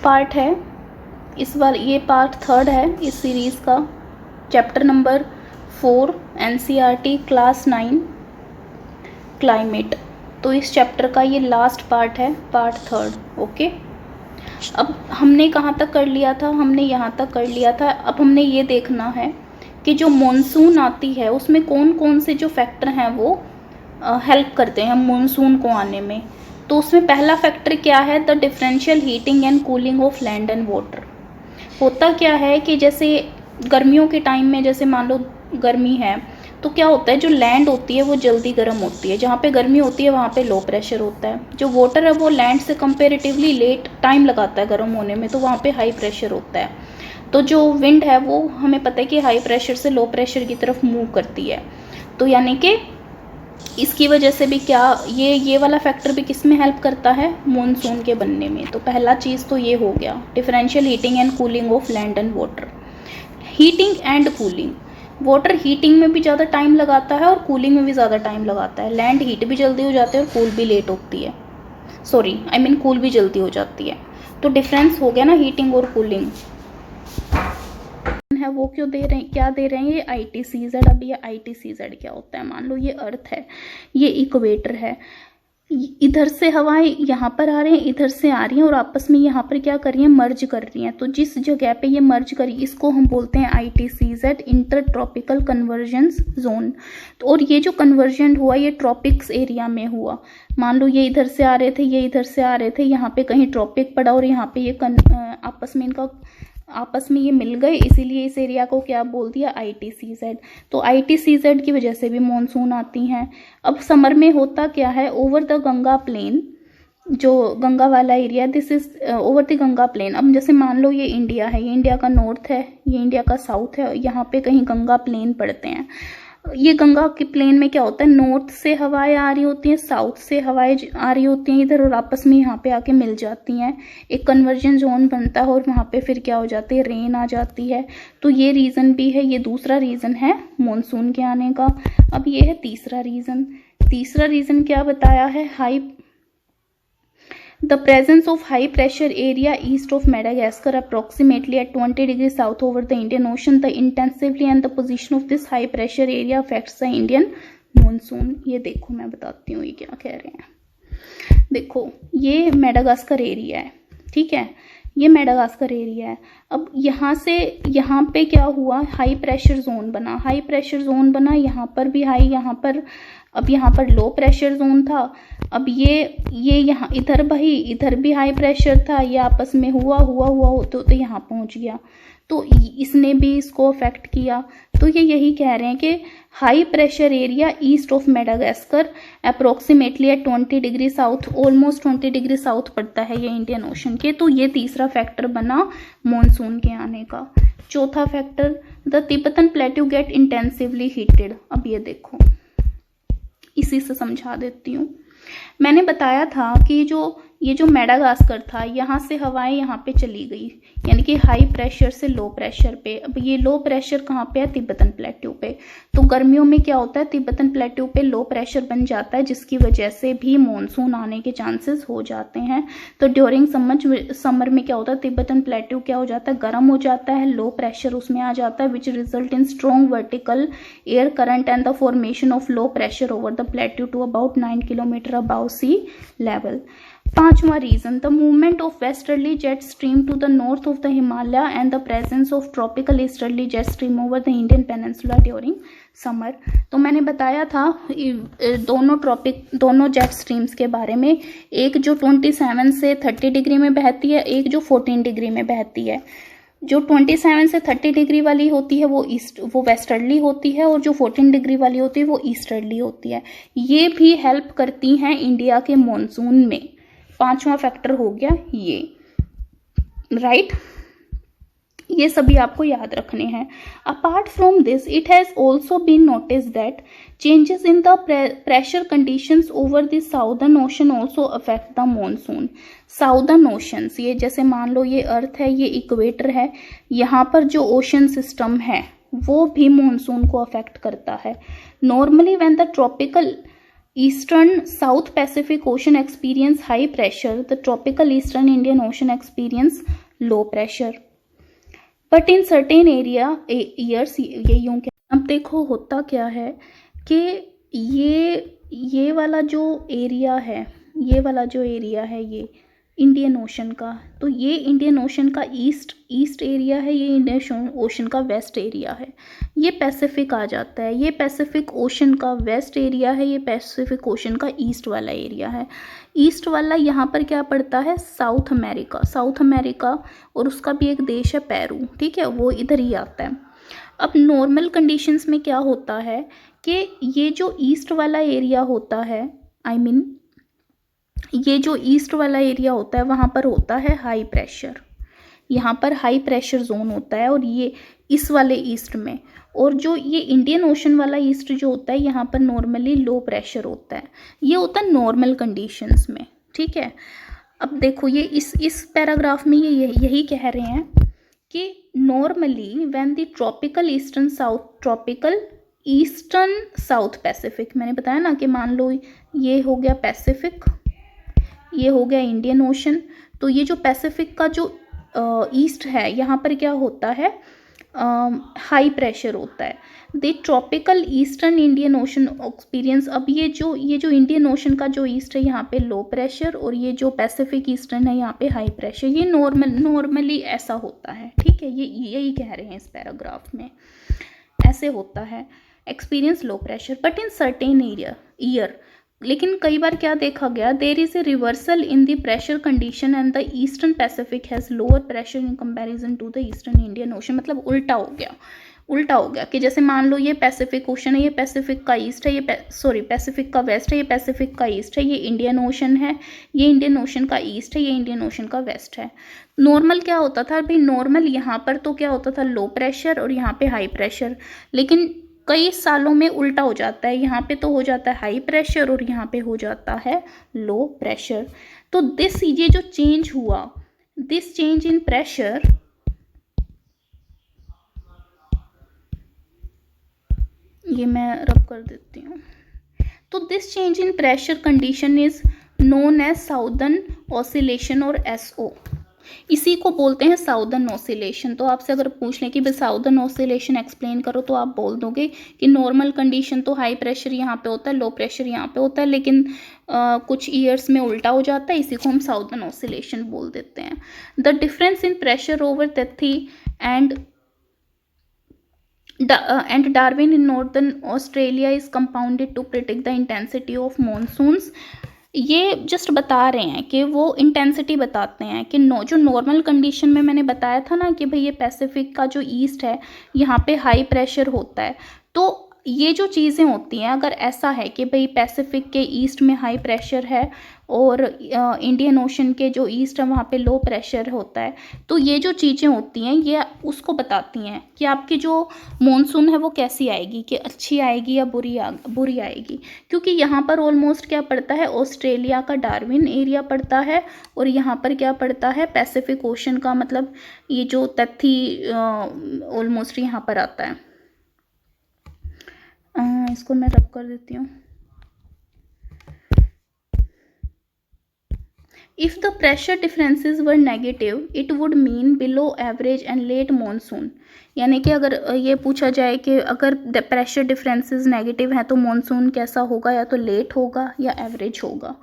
Part है इस बार, ये पार्ट 3 है इस सीरीज़ का, chapter number 4 NCERT class 9 climate. तो इस चैप्टर का ये लास्ट पार्ट है, पार्ट 3। ओके, अब हमने कहाँ तक कर लिया था? हमने यहाँ तक कर लिया था। अब हमने ये देखना है कि जो मॉनसून आती है उसमें कौन कौन से जो फैक्टर हैं वो हेल्प करते हैं मॉनसून को आने में। तो उसमें पहला फैक्टर क्या है? The differential heating and cooling of land and water. होता क्या है कि जैसे गर्मियों के टाइम में, जैसे मान लो गर्मी है, तो क्या होता है, जो लैंड होती है वो जल्दी गर्म होती है। जहाँ पे गर्मी होती है वहाँ पे लो प्रेशर होता है। जो वाटर है वो लैंड से कंपेरेटिवली लेट टाइम लगाता है गर्म होने में, तो वहाँ पे हाई प्रेशर होता है। तो जो विंड है वो हमें पता है कि हाई प्रेशर से लो प्रेशर की तरफ मूव करती है। तो यानी कि इसकी वजह से भी क्या ये वाला फैक्टर भी किस में हेल्प करता है? मॉनसून के बनने में। तो पहला चीज़ तो ये हो गया, differential heating and cooling of land and water. Heating and cooling, water heating में भी ज़्यादा टाइम लगाता है और कूलिंग में भी ज़्यादा टाइम लगाता है। लैंड हीट भी जल्दी हो जाती है और कूल भी लेट होती है, सॉरी आई मीन कूल भी जल्दी हो जाती है। तो डिफरेंस हो गया ना हीटिंग और कूलिंग है। वो क्यों दे रहे हैं, क्या दे रहे हैं? ये ITCZ। अब ये ITCZ क्या होता है? मान लो ये अर्थ है, ये इक्वेटर है, इधर से हवाएं यहाँ पर आ रही हैं, इधर से आ रही हैं और आपस में यहाँ पर क्या कर रही हैं? मर्ज कर रही हैं। तो जिस जगह पे ये मर्ज करी इसको हम बोलते हैं ITCZ, inter tropical convergence zone. तो और ये जो कन्वर्जन हुआ ये ट्रॉपिक्स एरिया में हुआ। मान लो ये इधर से आ रहे थे, ये इधर से आ रहे थे, यहाँ पे कहीं ट्रॉपिक पड़ा और यहाँ पे ये आपस में ये मिल गए, इसीलिए इस एरिया को क्या बोल दिया? ITCZ। तो ITCZ की वजह से भी मानसून आती हैं। अब समर में होता क्या है? ओवर द गंगा प्लेन, जो गंगा वाला area, this is over the Ganga plain. अब जैसे मान लो ये इंडिया है, ये इंडिया का नॉर्थ है, ये इंडिया का साउथ है, यहाँ पे कहीं गंगा प्लेन पड़ते हैं। ये गंगा के प्लेन में क्या होता है? नॉर्थ से हवाएं आ रही होती हैं, साउथ से हवाएं आ रही होती हैं इधर, और आपस में यहाँ पे आके मिल जाती हैं, एक कन्वर्जन जोन बनता है और वहाँ पे फिर क्या हो जाती है? रेन आ जाती है। तो ये रीज़न भी है, ये दूसरा रीज़न है मॉनसून के आने का। अब ये है तीसरा रीज़न। तीसरा रीज़न क्या बताया है? The presence of high pressure area east of Madagascar approximately at 20 degrees south over the Indian Ocean, the intensity and the position of this high pressure area affects the Indian monsoon। ये देखो मैं बताती हूँ ये क्या कह रहे हैं। देखो ये मेडागास्कर एरिया है, ठीक है, ये मेडागास्कर एरिया है। अब यहाँ से यहाँ पे क्या हुआ? हाई प्रेशर जोन बना, हाई प्रेशर जोन बना, यहाँ पर भी हाई, यहाँ पर, अब यहाँ पर लो प्रेशर जोन था। अब ये यहाँ इधर भाई इधर भी हाई प्रेशर था, ये आपस में हुआ तो यहाँ पहुँच गया, तो इसने भी इसको अफेक्ट किया। तो ये यही कह रहे हैं कि high pressure area east of Madagascar approximately at 20 degree south, almost 20 degree south पड़ता है ये इंडियन ओशन के। तो ये तीसरा फैक्टर बना मॉनसून के आने का। चौथा factor, the Tibetan plateau get intensively heated. अब ये देखो, इसी से समझा देती हूँ। मैंने बताया था कि ये जो मेडागास्कर था, यहाँ से हवाएं यहाँ पे चली गई, यानी कि हाई प्रेशर से लो प्रेशर पे। अब ये लो प्रेशर कहाँ पे है? तिब्बतन प्लेट्यू पे। तो गर्मियों में क्या होता है? तिब्बतन प्लेट्यू पे लो प्रेशर बन जाता है, जिसकी वजह से भी मॉनसून आने के चांसेस हो जाते हैं। तो ड्यूरिंग समर में क्या होता है? तिब्बतन प्लेट्यू क्या हो जाता है? गर्म हो जाता है, लो प्रेशर उसमें आ जाता है, which result in strong vertical air current and the formation of low pressure over the plateau to about 9 kilometre above sea level. पांचवा region, the movement of westerly jet stream to the north of the Himalaya and the presence of tropical easterly jet stream over the Indian peninsula during summer. तो मैंने बताया था दोनों jet streams के बारे में, एक जो 27 से 30 डिग्री में बहती है, एक जो 14 डिग्री में बहती है। जो 27 से 30 डिग्री वाली होती है वो वेस्टर्ली होती है, और जो 14 डिग्री वाली होती है वो ईस्टर्ली होती है। ये भी हेल्प करती हैं इंडिया के मॉनसून में। पांचवा फैक्टर हो गया ये, राइट। ये सभी आपको याद रखने हैं। Apart from this, it has also been notice that changes in the pressure conditions over the southern ocean also affect the monsoon. Southern oceans, ये जैसे मान लो ये अर्थ है, ये इक्वेटर है, यहाँ पर जो ओशन सिस्टम है वो भी मॉनसून को अफेक्ट करता है। Normally when the tropical Eastern South Pacific Ocean experience high pressure. The tropical Eastern Indian Ocean experience low pressure. But in certain years ये यूं क्या, अब देखो होता क्या है कि ये वाला जो एरिया है, ये वाला जो एरिया है ये इंडियन ओशन का, तो ये इंडियन ओशन का ईस्ट एरिया है, ये इंडियन ओशन का वेस्ट एरिया है, ये पैसिफिक आ जाता है, ये पैसिफिक ओशन का वेस्ट एरिया है, ये पैसिफिक ओशन का ईस्ट वाला एरिया है। ईस्ट वाला यहाँ पर क्या पड़ता है, साउथ अमेरिका, और उसका भी एक देश है पेरू, ठीक है, वो इधर ही आता है। अब नॉर्मल कंडीशंस में क्या होता है कि ये जो ईस्ट वाला एरिया होता है, ये जो ईस्ट वाला एरिया होता है वहाँ पर होता है हाई प्रेशर, यहाँ पर हाई प्रेशर जोन होता है, और ये इस वाले ईस्ट में, और जो ये इंडियन ओशन वाला ईस्ट जो होता है यहाँ पर नॉर्मली लो प्रेशर होता है। ये होता है नॉर्मल कंडीशंस में, ठीक है। अब देखो ये इस पैराग्राफ में ये यही कह रहे हैं कि normally when the tropical eastern south Pacific, मैंने बताया ना कि मान लो ये हो गया पैसिफिक, ये हो गया इंडियन ओशन, तो ये जो पैसिफिक का जो ईस्ट है यहाँ पर क्या होता है, हाई प्रेशर होता है। The tropical eastern Indian ocean experience, अब ये जो इंडियन ओशन का जो ईस्ट है यहाँ पे लो प्रेशर, और ये जो पैसिफिक ईस्टर्न है यहाँ पे हाई प्रेशर, ये नॉर्मली ऐसा होता है, ठीक है, ये यही कह रहे हैं इस पैराग्राफ में, ऐसे होता है experience low pressure. But in certain year, लेकिन कई बार क्या देखा गया, there is a reversal in the pressure condition and the eastern Pacific has lower pressure in comparison to the eastern Indian ocean. मतलब उल्टा हो गया कि जैसे मान लो ये पैसिफिक ओशन है, ये पैसिफिक का ईस्ट है, ये पैसिफिक का वेस्ट है, ये पैसिफिक का ईस्ट है, ये इंडियन ओशन है, ये इंडियन ओशन का ईस्ट है, ये इंडियन ओशन का वेस्ट है। नॉर्मल क्या होता था भाई, नॉर्मल यहाँ पर तो क्या होता था, लो प्रेशर, और यहाँ पे हाई प्रेशर, लेकिन कई सालों में उल्टा हो जाता है, यहाँ पे तो हो जाता है हाई प्रेशर और यहाँ पे हो जाता है लो प्रेशर। तो ये जो चेंज हुआ, दिस चेंज इन प्रेशर, ये मैं रब कर देती हूँ, तो this change in pressure condition is known as southern oscillation और SO, इसी को बोलते हैं साउदर्न ऑसिलेशन। तो आपसे अगर पूछ लें कि भाई साउदर्न ऑसिलेशन एक्सप्लेन करो, तो आप बोल दोगे कि नॉर्मल कंडीशन तो हाई प्रेशर यहाँ पे होता है, लो प्रेशर यहाँ पे होता है, लेकिन कुछ ईयर्स में उल्टा हो जाता है, इसी को हम साउदर्न ऑसिलेशन बोल देते हैं। The difference in pressure over तिथि and Darwin in northern Australia is compounded to predict the intensity of monsoons। ये जस्ट बता रहे हैं कि वो इंटेंसिटी बताते हैं कि जो नॉर्मल कंडीशन में मैंने बताया था ना कि भाई ये पैसिफिक का जो ईस्ट है यहाँ पे हाई प्रेशर होता है, तो ये जो चीज़ें होती हैं, अगर ऐसा है कि भाई पैसिफिक के ईस्ट में हाई प्रेशर है और इंडियन ओशन के जो ईस्ट है वहाँ पे लो प्रेशर होता है, तो ये जो चीज़ें होती हैं ये उसको बताती हैं कि आपकी जो मॉनसून है वो कैसी आएगी, कि अच्छी आएगी या बुरी आएगी। क्योंकि यहाँ पर ऑलमोस्ट क्या पड़ता है, ऑस्ट्रेलिया का डार्विन एरिया पड़ता है, और यहाँ पर क्या पड़ता है, पैसिफिक ओशन का, मतलब ये जो तथी ऑलमोस्ट यहाँ पर आता है। इसको मैं रब कर देती हूँ। If the pressure differences were negative, it would mean below average and late monsoon। यानी कि अगर ये पूछा जाए कि अगर प्रेशर डिफरेंसेस नेगेटिव हैं तो मॉनसून कैसा होगा, या तो लेट होगा या एवरेज होगा।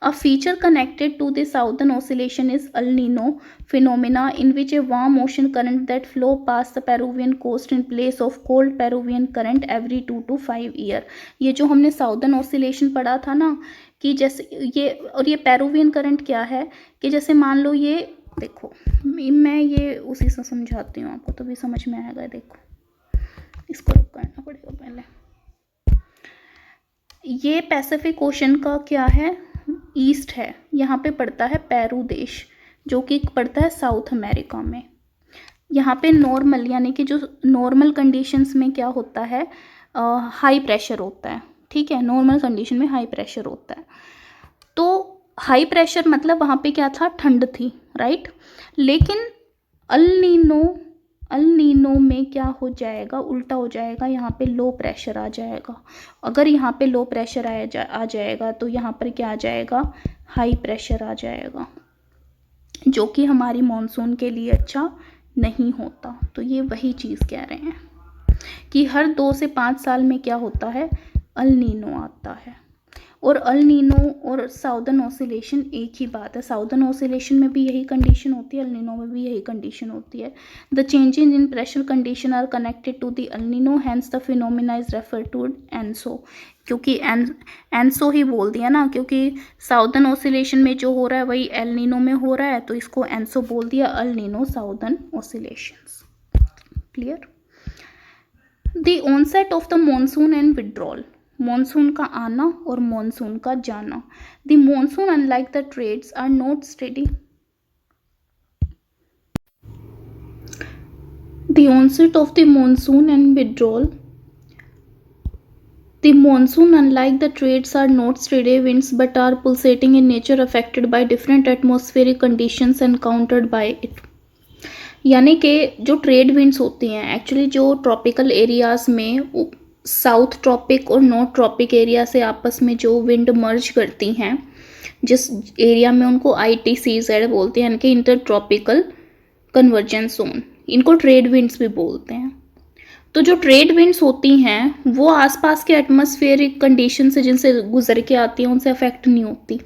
A feature connected to the southern oscillation is El Nino phenomena in which a warm ocean current that flow pass the Peruvian coast in place of cold Peruvian current every 2 to 5 year. ये जो हमने southern oscillation पढ़ा था ना, कि जैसे ये Peruvian current क्या है, कि जैसे मान लो ये देखो, मैं ये उसी से समझाती हूँ आपको, तो भी समझ में आएगा। देखो इसको रब करना पड़ेगा पहले। ये पैसिफिक ओशन का क्या है, ईस्ट है, यहाँ पे पड़ता है पेरू देश, जो कि पड़ता है साउथ अमेरिका में। यहाँ पे नॉर्मल, यानी कि जो नॉर्मल कंडीशंस में क्या होता है, हाई प्रेशर होता है, ठीक है, नॉर्मल कंडीशन में हाई प्रेशर होता है। तो हाई प्रेशर मतलब वहाँ पे क्या था, ठंड थी, राइट। लेकिन अल अल नीनो में क्या हो जाएगा, उल्टा हो जाएगा, यहाँ पे लो प्रेशर आ जाएगा। अगर यहाँ पे लो प्रेशर आ जाएगा तो यहाँ पर क्या आ जाएगा, हाई प्रेशर आ जाएगा, जो कि हमारी मॉनसून के लिए अच्छा नहीं होता। तो ये वही चीज़ कह रहे हैं कि हर 2 से 5 साल में क्या होता है, अल नीनो आता है। और अल नीनो और साउदर्न ऑसिलेशन एक ही बात है। साउदर्न ऑसिलेशन में भी यही कंडीशन होती है, अल नीनो में भी यही कंडीशन होती है। The changes in pressure condition are connected to the El Nino, hence the phenomena is refer to ENSO. क्योंकि एनसो ही बोल दिया ना, क्योंकि साउदर्न ऑसिलेशन में जो हो रहा है वही एल नीनो में हो रहा है, तो इसको एनसो बोल दिया, El Nino southern oscillations. Clear. The onset of the monsoon and withdrawal, monsoon का आना और मॉनसून का जाना। The monsoon unlike the trades are not steady. The onset of the monsoon and withdrawal, the monsoon unlike the trades are not steady winds but are pulsating in nature, affected by different atmospheric conditions encountered by it। यानी कि जो trade winds होती हैं, actually जो tropical areas में south tropic और north tropic area से आपस में जो विंड मर्ज करती हैं, जिस एरिया में उनको ITCZ बोलते हैं, यानी कि इंटर ट्रॉपिकल कन्वर्जेंस जोन, इनको ट्रेड विंड्स भी बोलते हैं। तो जो ट्रेड विंड्स होती हैं वो आसपास के एटमॉस्फेरिक कंडीशन से जिनसे गुजर के आती हैं उनसे अफेक्ट नहीं होती,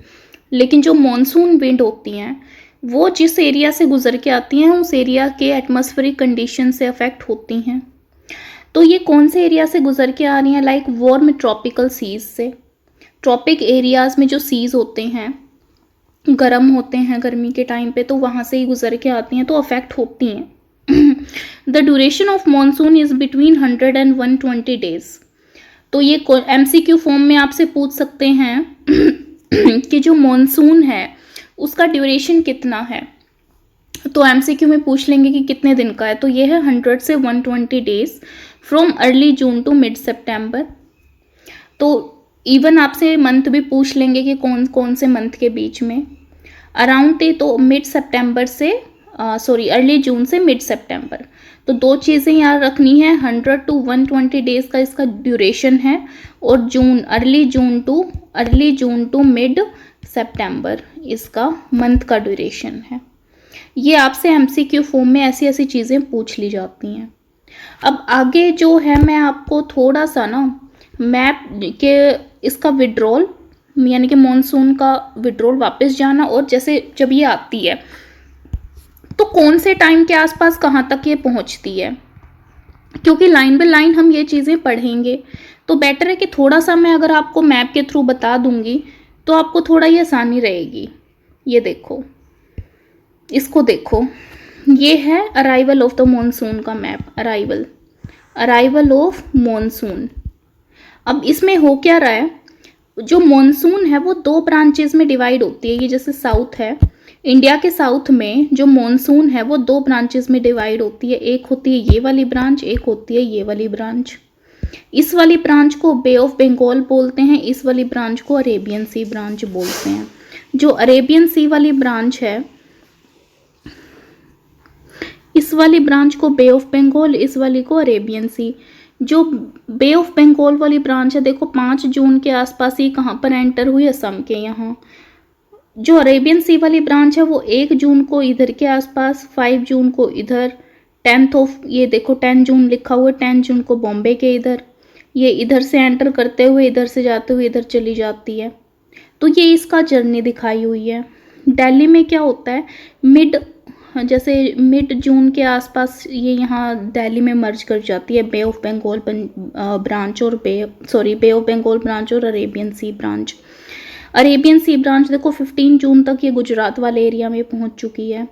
लेकिन जो मॉनसून विंड होती हैं वो जिस एरिया से गुजर के आती हैं उस एरिया के एटमॉस्फेरिक कंडीशन से अफेक्ट होती हैं। तो ये कौन से एरिया से गुजर के आ रही हैं, लाइक वार्म ट्रॉपिकल सीज से। ट्रॉपिक एरियाज में जो सीज होते हैं गर्म होते हैं गर्मी के टाइम पे, तो वहाँ से ही गुजर के आती हैं, तो अफेक्ट होती हैं। The duration of monsoon is between 100 and 120 days. तो ये MCQ फॉर्म में आपसे पूछ सकते हैं कि जो मॉनसून है उसका ड्यूरेशन कितना है, तो MCQ में पूछ लेंगे कि कितने दिन का है, तो ये है 100 से 120 days from early June to mid September. तो इवन आपसे मंथ भी पूछ लेंगे कि कौन कौन से मंथ के बीच में, अराउंड थे तो मिड सितंबर से अर्ली जून से मिड सितंबर। तो दो चीज़ें याद रखनी है, 100 to 120 डेज का इसका ड्यूरेशन है, और अर्ली जून टू मिड सितंबर इसका मंथ का ड्यूरेशन है। ये आपसे MCQ फॉर्म में ऐसी ऐसी चीज़ें पूछ ली जाती हैं। अब आगे जो है मैं आपको थोड़ा सा ना मैप के इसका विड्रॉल, यानी कि मॉनसून का विड्रॉल वापस जाना, और जैसे जब ये आती है तो कौन से टाइम के आसपास कहाँ तक ये पहुँचती है, क्योंकि लाइन बाय लाइन हम ये चीज़ें पढ़ेंगे तो बेटर है कि थोड़ा सा मैं अगर आपको मैप के थ्रू बता दूंगी तो आपको थोड़ा ये आसानी रहेगी। ये देखो, इसको देखो, ये है अराइवल ऑफ द मॉनसून का मैप, अराइवल ऑफ मॉनसून। अब इसमें हो क्या रहा है, जो मॉनसून है वो 2 ब्रांचेस में डिवाइड होती है। ये जैसे साउथ है, इंडिया के साउथ में जो मॉनसून है वो 2 ब्रांचेस में डिवाइड होती है। एक होती है ये वाली ब्रांच, एक होती है ये वाली ब्रांच। इस वाली ब्रांच को बे ऑफ बंगाल बोलते हैं, इस वाली ब्रांच को अरेबियन सी ब्रांच बोलते हैं। जो अरेबियन सी वाली ब्रांच है, इस वाली ब्रांच को बे ऑफ बंगाल, इस वाली को अरेबियन सी। जो बे ऑफ बंगाल वाली ब्रांच है, देखो 5 जून के आसपास ही कहाँ पर एंटर हुई, असम के यहाँ। जो अरेबियन सी वाली ब्रांच है वो 1 जून को इधर के आसपास, 5 जून को इधर, 10 जून लिखा हुआ है, 10 जून को बॉम्बे के इधर, ये इधर से एंटर करते हुए इधर से जाते हुए इधर चली जाती है। तो ये इसका जर्नी दिखाई हुई है। दिल्ली में क्या होता है, मिड जून के आसपास ये यहाँ दिल्ली में मर्ज कर जाती है बे ऑफ बंगाल ब्रांच और बे ऑफ बंगाल ब्रांच और Arabian sea branch. Arabian sea branch देखो 15 जून तक ये गुजरात वाले एरिया में पहुंच चुकी है।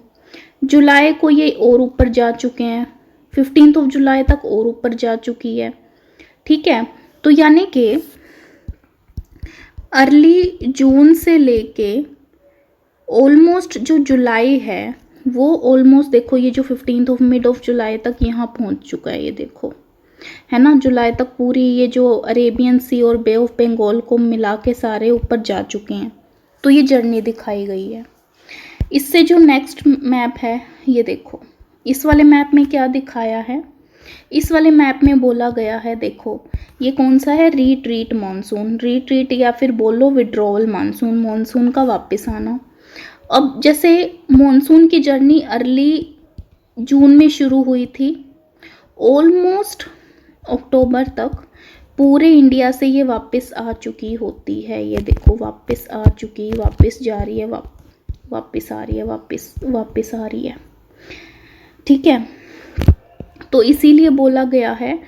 जुलाई को ये और ऊपर जा चुके हैं, 15 जुलाई तक और ऊपर जा चुकी है। ठीक है, तो यानी कि अर्ली जून से लेके ऑलमोस्ट जो जुलाई है वो ऑलमोस्ट देखो ये जो 15 मिड ऑफ जुलाई तक यहाँ पहुँच चुका है, ये देखो है ना, जुलाई तक पूरी ये जो अरेबियन सी और बे ऑफ बंगाल को मिला के सारे ऊपर जा चुके हैं। तो ये जर्नी दिखाई गई है। इससे जो नेक्स्ट मैप है ये देखो, इस वाले मैप में क्या दिखाया है, इस वाले मैप में बोला गया है, देखो ये कौन सा है, रीट्रीट मानसून, रीट्रीट या फिर बोलो विड्रॉवल मानसून, मानसून का वापस आना। अब जैसे मानसून की जर्नी अर्ली जून में शुरू हुई थी, ऑलमोस्ट अक्टूबर तक पूरे इंडिया से ये वापस आ चुकी होती है। ये देखो वापस आ चुकी, वापस जा रही है, वापस आ रही है, वापस आ रही है, ठीक है। तो इसीलिए बोला गया है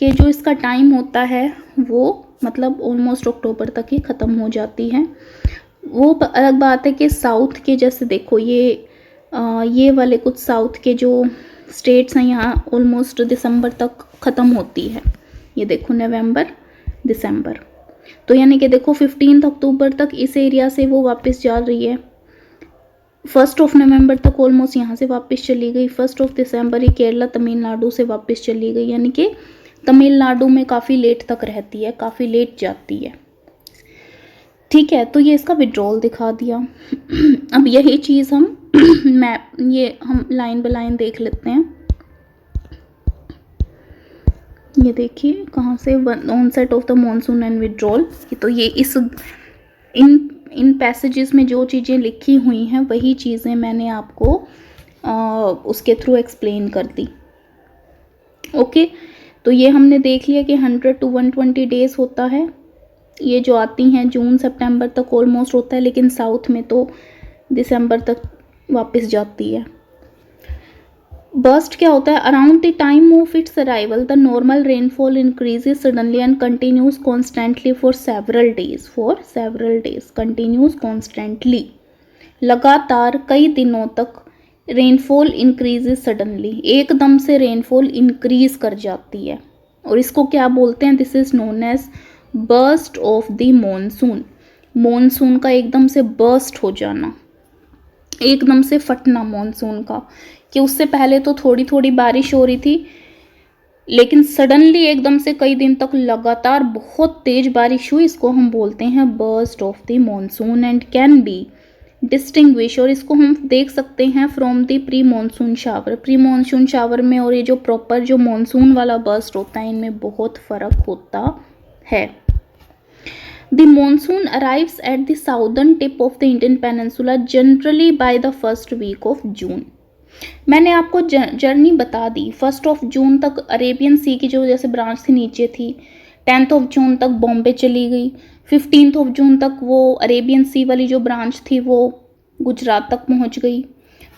कि जो इसका टाइम होता है वो मतलब ऑलमोस्ट अक्टूबर तक ही ख़त्म हो जाती है। वो अलग बात है कि साउथ के जैसे देखो ये वाले कुछ साउथ के जो स्टेट्स हैं यहाँ ऑलमोस्ट दिसंबर तक ख़त्म होती है। ये देखो नवंबर दिसंबर, तो यानी कि देखो 15 अक्टूबर तक इस एरिया से वो वापस जा रही है, 1 नवंबर तक ऑलमोस्ट यहाँ से वापस चली गई, 1 दिसंबर ही केरला तमिलनाडु से वापस चली गई, यानी कि तमिलनाडु में काफ़ी लेट तक रहती है, काफ़ी लेट जाती है, ठीक है। तो ये इसका विड्रॉल दिखा दिया। अब यही चीज़ हम मैप ये हम लाइन बाय लाइन देख लेते हैं। ये देखिए कहाँ से onset of the monsoon and withdrawal, तो ये इन पैसेजेस में जो चीज़ें लिखी हुई हैं वही चीज़ें मैंने आपको उसके थ्रू एक्सप्लेन कर दी। ओके, तो ये हमने देख लिया कि 100 to 120 डेज होता है, ये जो आती हैं जून सितंबर तक ऑलमोस्ट होता है, लेकिन साउथ में तो दिसंबर तक वापस जाती है। बर्स्ट क्या होता है, around the time of its arrival the normal rainfall increases suddenly and continues constantly for several days, continues constantly, लगातार कई दिनों तक रेनफॉल इंक्रीजेज सडनली, एकदम से रेनफॉल इंक्रीज कर जाती है, और इसको क्या बोलते हैं, this is known as burst of the monsoon. Monsoon का एकदम से बर्स्ट हो जाना, एकदम से फटना मॉनसून का, कि उससे पहले तो थोड़ी थोड़ी बारिश हो रही थी, लेकिन सडनली एकदम से कई दिन तक लगातार बहुत तेज बारिश हुई, इसको हम बोलते हैं burst of the monsoon and can be distinguish, और इसको हम देख सकते हैं from the pre monsoon shower. Pre monsoon shower में और ये जो प्रॉपर जो मानसून वाला बर्स्ट होता है इनमें बहुत फ़र्क होता है। The monsoon arrives at the southern tip of the Indian peninsula generally by the first week of June. मैंने आपको जर्नी बता दी, 1 जून तक अरेबियन सी की जो जैसे ब्रांच थी नीचे थी, 10 जून तक बॉम्बे चली गई, 15 जून तक वो अरेबियन सी वाली जो ब्रांच थी वो गुजरात तक पहुंच गई।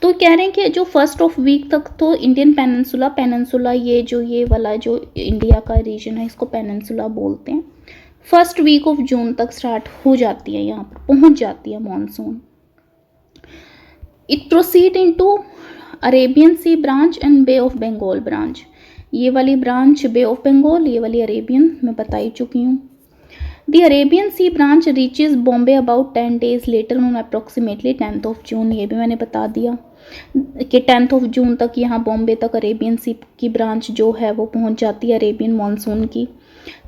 तो कह रहे हैं कि जो 1 वीक तक तो इंडियन पेनिनसुला ये वाला जो इंडिया का रीजन है इसको पेनिनसुला बोलते हैं, 1 वीक ऑफ जून तक स्टार्ट हो जाती है, यहाँ पर पहुंच जाती है monsoon. It proceed into Arabian sea branch and Bay of Bengal branch, ये वाली ब्रांच बे ऑफ बंगाल, ये वाली अरेबियन मैं बता ही चुकी हूँ। The Arabian sea branch reaches Bombay about 10 days later on approximately 10 June, ये भी मैंने बता दिया कि 10 जून तक यहाँ बॉम्बे तक अरेबियन सी की ब्रांच जो है वो पहुँच जाती है अरेबियन मानसून की।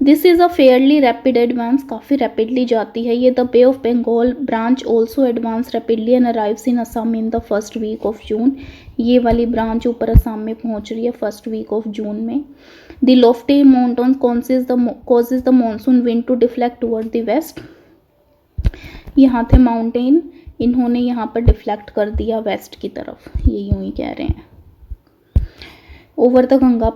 This is a fairly rapid advance, काफ़ी रैपिडली जाती है ये। The bay of Bengal branch also advance rapidly and arrives in Assam in the 1st week of June, ये वाली ब्रांच ऊपर असम में पहुंच रही है 1st week ऑफ जून में। The lofty mountains causes the monsoon wind to deflect toward the west, यहाँ थे माउंटेन, इन्होंने यहाँ पर डिफ्लेक्ट कर दिया वेस्ट की तरफ, ये यूं ही कह रहे हैं। ओवर द गंगा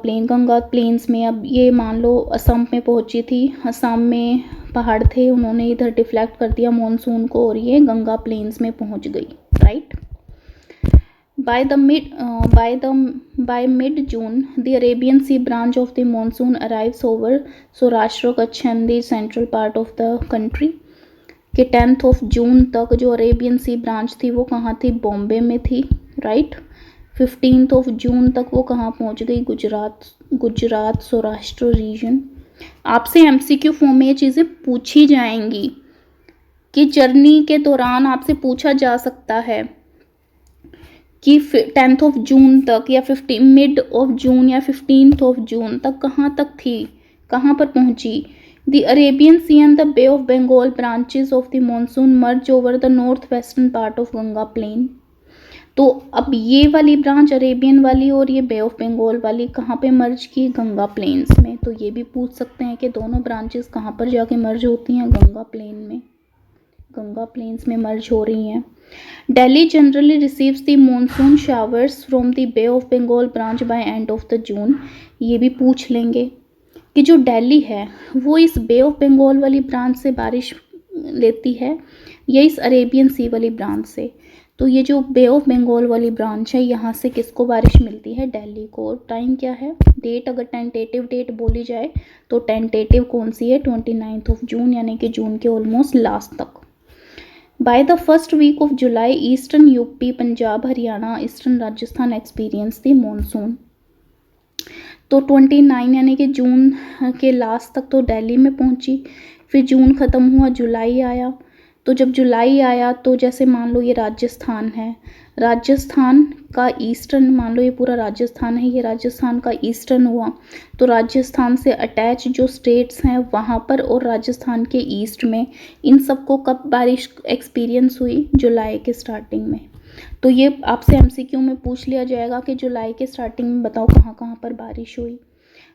प्लेन्स में, अब ये मान लो असम में पहुंची थी, असम में पहाड़ थे, उन्होंने इधर डिफ्लेक्ट कर दिया मॉनसून को और ये गंगा प्लेन्स में पहुंच गई, right. by mid June the Arabian Sea branch of the monsoon arrives over Saurashtra, Kutch and the central part of the country, कि 10 जून तक जो अरेबियन सी ब्रांच थी वो कहाँ थी, बॉम्बे में थी, राइट। 15 जून तक वो कहाँ पहुँच गई, गुजरात सौराष्ट्र रीजन। आपसे एमसीक्यू फॉर्म में ये चीज़ें पूछी जाएंगी कि जर्नी के दौरान आपसे पूछा जा सकता है कि 10 जून तक या मिड ऑफ जून या 15 जून तक कहाँ तक थी, कहाँ पर पहुँची। The Arabian Sea and the Bay of Bengal branches of the monsoon merge over the northwestern part of Ganga Plain. तो अब ये वाली ब्रांच अरेबियन वाली और ये बे ऑफ बंगाल वाली कहाँ पे मर्ज की, गंगा प्लेन्स में। तो ये भी पूछ सकते हैं कि दोनों ब्रांचेस कहाँ पर जाके मर्ज होती हैं, गंगा प्लेन में, गंगा प्लेन्स में मर्ज हो रही हैं। Delhi generally receives the monsoon showers from the bay of Bengal branch by end of the June. ये भी पूछ लेंगे कि जो दिल्ली है वो इस बे ऑफ बंगाल वाली ब्रांच से बारिश लेती है या इस अरेबियन सी वाली ब्रांच से। तो ये जो बे ऑफ बंगाल वाली ब्रांच है यहाँ से किसको बारिश मिलती है, दिल्ली को। टाइम क्या है, डेट अगर टेंटेटिव डेट बोली जाए तो टेंटेटिव कौन सी है, 29 जून, यानी कि जून के ऑलमोस्ट लास्ट तक। By the first week of July eastern UP, Punjab, Haryana, eastern Rajasthan experience the monsoon. तो 29 यानी कि जून के लास्ट तक तो दिल्ली में पहुंची, फिर जून ख़त्म हुआ, जुलाई आया। तो जब जुलाई आया तो जैसे मान लो ये राजस्थान है, राजस्थान का ईस्टर्न, मान लो ये पूरा राजस्थान है, ये राजस्थान का ईस्टर्न हुआ। तो राजस्थान से अटैच जो स्टेट्स हैं वहाँ पर और राजस्थान के ईस्ट में, इन सबको कब बारिश एक्सपीरियंस हुई, जुलाई के स्टार्टिंग में। तो ये आपसे एमसीक्यू में पूछ लिया जाएगा कि जुलाई के स्टार्टिंग में बताओ कहाँ कहाँ पर बारिश हुई।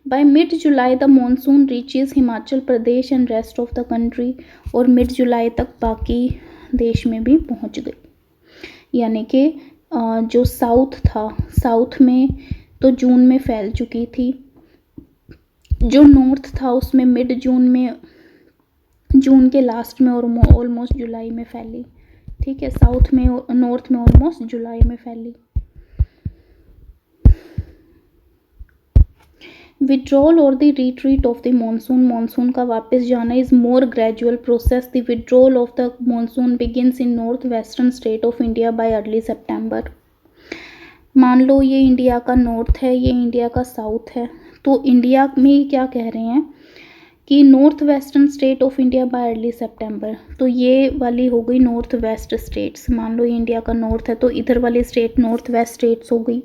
By mid July the monsoon reaches Himachal Pradesh and rest of the country. और मिड जुलाई तक बाकी देश में भी पहुंच गई, यानी कि जो साउथ था, साउथ में तो जून में फैल चुकी थी, जो नॉर्थ था उसमें मिड जून में, जून के लास्ट में और ऑलमोस्ट जुलाई में फैली। ठीक है, साउथ में और नॉर्थ में ऑलमोस्ट जुलाई में फैली। विड्रॉल और the retreat of the monsoon, monsoon का वापस जाना is more gradual process. The withdrawal of the monsoon begins in north western state of India by early September. मान लो ये इंडिया का नॉर्थ है, ये इंडिया का साउथ है, तो इंडिया में क्या कह रहे हैं कि north western state of India by early September. तो ये वाली हो गई नॉर्थ वेस्ट स्टेट्स। मान लो ये इंडिया का नॉर्थ है तो इधर वाली स्टेट नॉर्थ वेस्ट स्टेट्स हो गई,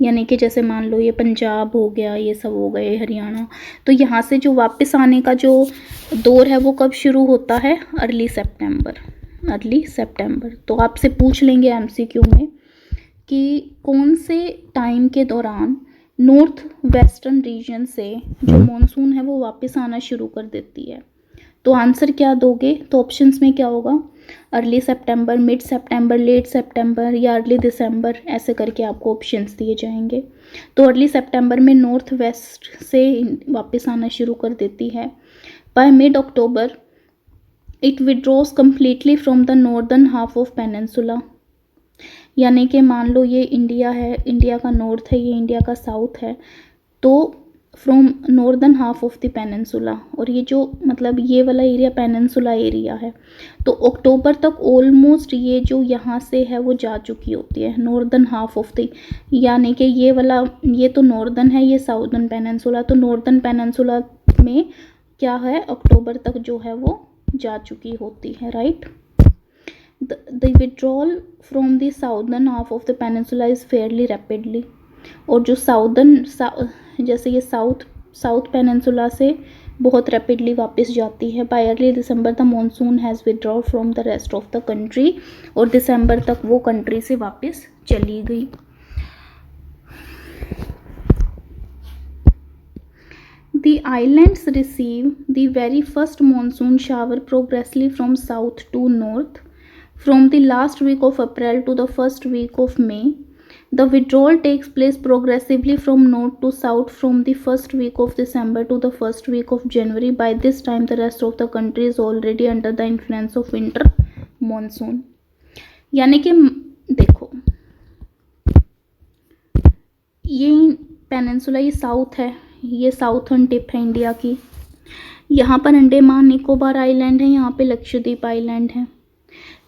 यानी कि जैसे मान लो ये पंजाब हो गया, ये सब हो गए, हरियाणा। तो यहाँ से जो वापस आने का जो दौर है वो कब शुरू होता है, अर्ली सितंबर, अर्ली सितंबर। तो आपसे पूछ लेंगे एमसीक्यू में कि कौन से टाइम के दौरान नॉर्थ वेस्टर्न रीजन से जो मॉनसून है वो वापस आना शुरू कर देती है। तो आंसर क्या दोगे, तो ऑप्शंस में क्या होगा, अर्ली सितंबर, मिड सितंबर, लेट सितंबर या अर्ली दिसंबर, ऐसे करके आपको ऑप्शंस दिए जाएंगे। तो अर्ली सितंबर में नॉर्थ वेस्ट से वापस आना शुरू कर देती है। By mid October it withdraws completely from the northern half of peninsula, यानी कि मान लो ये इंडिया है, इंडिया का नॉर्थ है, ये इंडिया का साउथ है, तो from northern half of the peninsula, और ये जो मतलब ये वाला एरिया पेनिनसुला एरिया है, तो अक्टूबर तक ऑलमोस्ट ये जो यहाँ से है वो जा चुकी होती है नॉर्दर्न हाफ ऑफ द, यानी कि ये वाला, ये तो नॉर्दर्न है, ये साउदर्न पेनिनसुला, तो नॉर्दर्न पेनिनसुला में क्या है, अक्टूबर तक जो है वो जा चुकी होती है, right. The withdrawal from the southern half of the peninsula is fairly rapidly, और जो जैसे ये साउथ पेनिनसुला से बहुत रैपिडली वापस जाती है। Bye early December the monsoon has withdraw from the rest of the country, और दिसंबर तक वो कंट्री से वापस चली गई। The islands receive the very first monsoon shower progressively from south to north from the last week of April to the first week of May. The withdrawal takes place progressively from north to south from the first week of December to the first week of January. By this time, the rest of the country is already under the influence of winter monsoon. यानी कि देखो ये peninsula, ये south है, ये southern tip है India की। यहाँ पर अंडमान निकोबार आइलैंड है, यहाँ पे लक्षद्वीप आइलैंड है।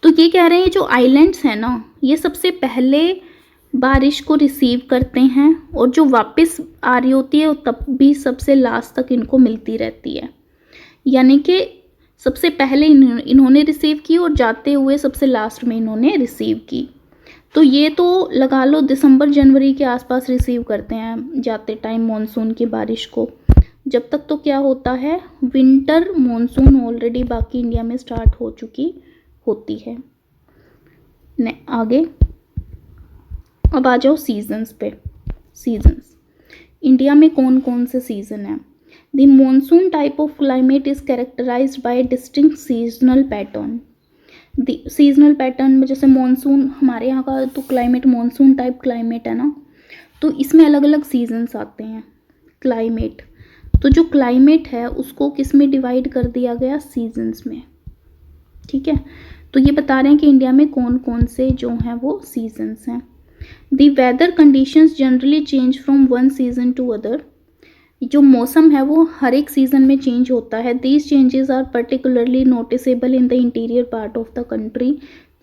तो ये कह रहे हैं जो आइलैंड्स हैं ना, ये सबसे पहले बारिश को रिसीव करते हैं, और जो वापस आ रही होती है वो तब भी सबसे लास्ट तक इनको मिलती रहती है, यानी कि सबसे पहले इन्होंने रिसीव की और जाते हुए सबसे लास्ट में इन्होंने रिसीव की। तो ये तो लगा लो दिसंबर जनवरी के आसपास रिसीव करते हैं जाते टाइम मॉनसून की बारिश को। जब तक तो क्या होता है, विंटर मॉनसून ऑलरेडी बाकी इंडिया में स्टार्ट हो चुकी होती है। आगे अब आ जाओ सीजन्स पे। सीजन्स इंडिया में कौन कौन से सीजन हैं? The monsoon type of climate is characterized by distinct seasonal pattern. Seasonal pattern में जैसे मॉनसून, हमारे यहाँ का तो क्लाइमेट मॉनसून टाइप क्लाइमेट है ना, तो इसमें अलग अलग सीजन्स आते हैं। क्लाइमेट, तो जो क्लाइमेट है उसको किस में डिवाइड कर दिया गया? सीजन्स में। ठीक है, तो ये बता रहे हैं कि इंडिया में कौन कौन से जो हैं वो सीजन्स हैं। The weather conditions generally change from one season to other. जो मौसम है वो हर एक सीजन में चेंज होता है। These changes are particularly noticeable in the interior part of the country.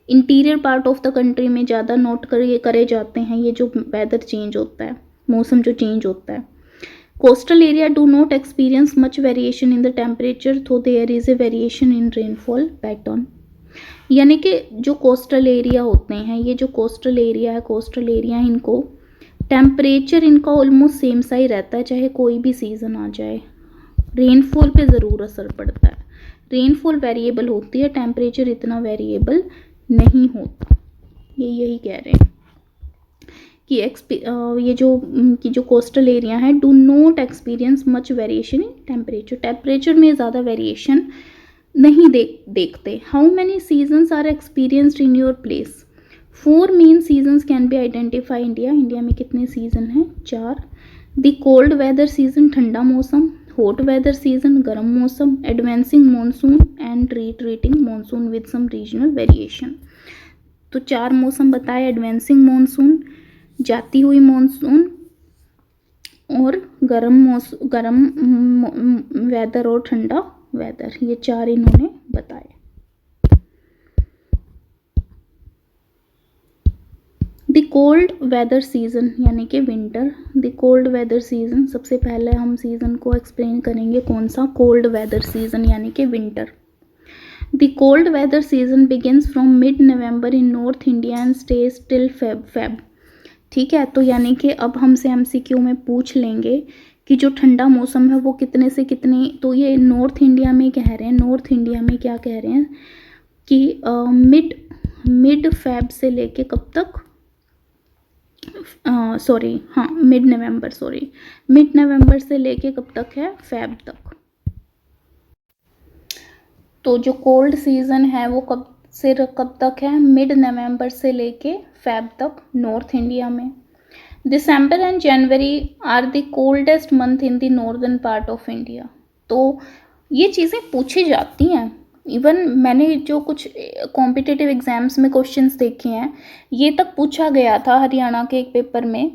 Interior part of the country में ज़्यादा नोट करे जाते हैं ये जो वेदर चेंज होता है, मौसम जो चेंज होता है। Coastal area do not experience much variation in the temperature, though there is a variation in rainfall pattern. यानी कि जो कोस्टल एरिया होते हैं, ये जो कोस्टल एरिया इनको टेम्परेचर इनका ऑलमोस्ट सेम सा ही रहता है, चाहे कोई भी सीज़न आ जाए। रेनफॉल पे ज़रूर असर पड़ता है, रेनफॉल वेरिएबल होती है, टेम्परेचर इतना वेरिएबल नहीं होता। ये यही कह रहे हैं कि ये जो कोस्टल एरिया है do not experience much variation in temperature, temperature में ज़्यादा वेरिएशन नहीं देखते। How many seasons are experienced in your place? 4 main seasons can be identify India में कितने सीजन हैं? 4। द कोल्ड वेदर सीजन ठंडा मौसम, हॉट वेदर सीजन गर्म मौसम, advancing monsoon and retreating monsoon with some regional variation. तो 4 मौसम बताए, एडवांसिंग मॉनसून, जाती हुई मॉनसून, और गर्म वेदर और ठंडा वेदर, ये 4 इन्होंने बताए। द कोल्ड वेदर सीजन यानी कि winter. The cold weather season, सबसे पहले हम सीजन को एक्सप्लेन करेंगे कौन सा? कोल्ड वेदर सीजन यानी कि winter. The cold weather season begins from mid November in north India and stage till Feb. ठीक है, तो यानी कि अब हमसे MCQ में पूछ लेंगे कि जो ठंडा मौसम है वो कितने से कितने, तो ये नॉर्थ इंडिया में कह रहे हैं, नॉर्थ इंडिया में क्या कह रहे हैं कि मिड फेब से लेके कब तक, मिड नवंबर से लेके कब तक है? फेब तक। तो जो कोल्ड सीजन है वो कब से कब तक है? मिड नवंबर से लेके फेब तक नॉर्थ इंडिया में। December and January are the coldest month in the northern part of India. तो ये चीज़ें पूछी जाती हैं, इवन मैंने जो कुछ कॉम्पिटिटिव एग्जाम्स में क्वेश्चंस देखे हैं ये तक पूछा गया था हरियाणा के एक पेपर में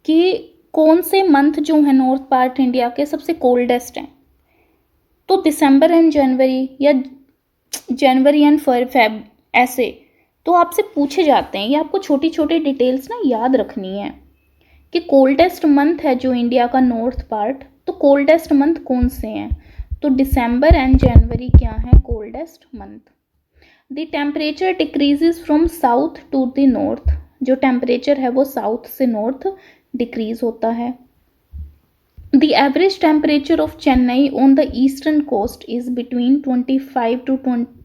कि कौन से मंथ जो है नॉर्थ पार्ट इंडिया के सबसे कोल्डेस्ट हैं। तो दिसंबर एंड जनवरी या जनवरी एंड फेब, ऐसे तो आपसे पूछे जाते हैं। ये आपको छोटी छोटी डिटेल्स ना याद रखनी है कि कोल्डेस्ट मंथ है जो इंडिया का नॉर्थ पार्ट, तो कोल्डेस्ट मंथ कौन से हैं? तो दिसंबर एंड जनवरी क्या है? Coldest month. The temperature decreases from south to the north. जो टेम्परेचर है वो साउथ से नॉर्थ डिक्रीज होता है। The average temperature of Chennai on the eastern coast is between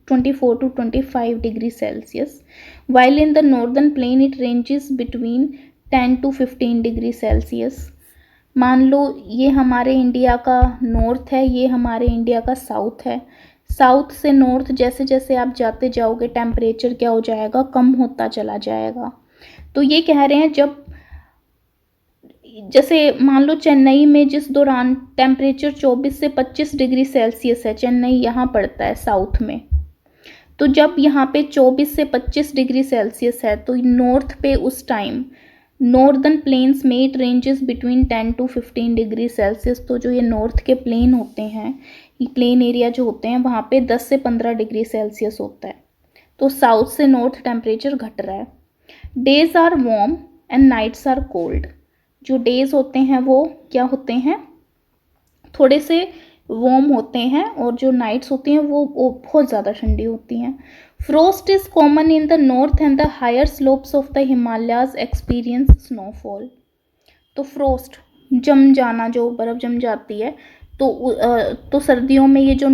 24 to 25 degree Celsius, while in the northern plain it ranges between 10 to 15 degree Celsius. मान लो ये हमारे इंडिया का नॉर्थ है, ये हमारे इंडिया का साउथ है। साउथ से नॉर्थ जैसे जैसे आप जाते जाओगे टेम्परेचर क्या हो जाएगा? कम होता चला जाएगा। तो ये कह रहे हैं जब जैसे मान लो चेन्नई में जिस दौरान टेम्परेचर 24 से 25 डिग्री सेल्सियस है, चेन्नई यहाँ पड़ता है साउथ में, तो जब यहाँ पे 24 से 25 डिग्री सेल्सियस है तो नॉर्थ पे उस टाइम नॉर्दर्न प्लेन्स में it ranges between 10 to 15 degree Celsius. तो जो ये नॉर्थ के प्लेन होते हैं, ये प्लेन एरिया जो होते हैं वहाँ पे 10 से 15 डिग्री सेल्सियस होता है। तो साउथ से नॉर्थ टेम्परेचर घट रहा है। Days are warm and nights are cold. जो डेज होते हैं वो क्या होते हैं? थोड़े से वार्म होते हैं, और जो नाइट्स होती हैं वो बहुत ज़्यादा ठंडी होती हैं। Frost is common in the north and the higher slopes of the Himalayas experience snowfall. तो फ्रोस्ट जम जाना, जो बर्फ़ जम जाती है, तो सर्दियों में ये जो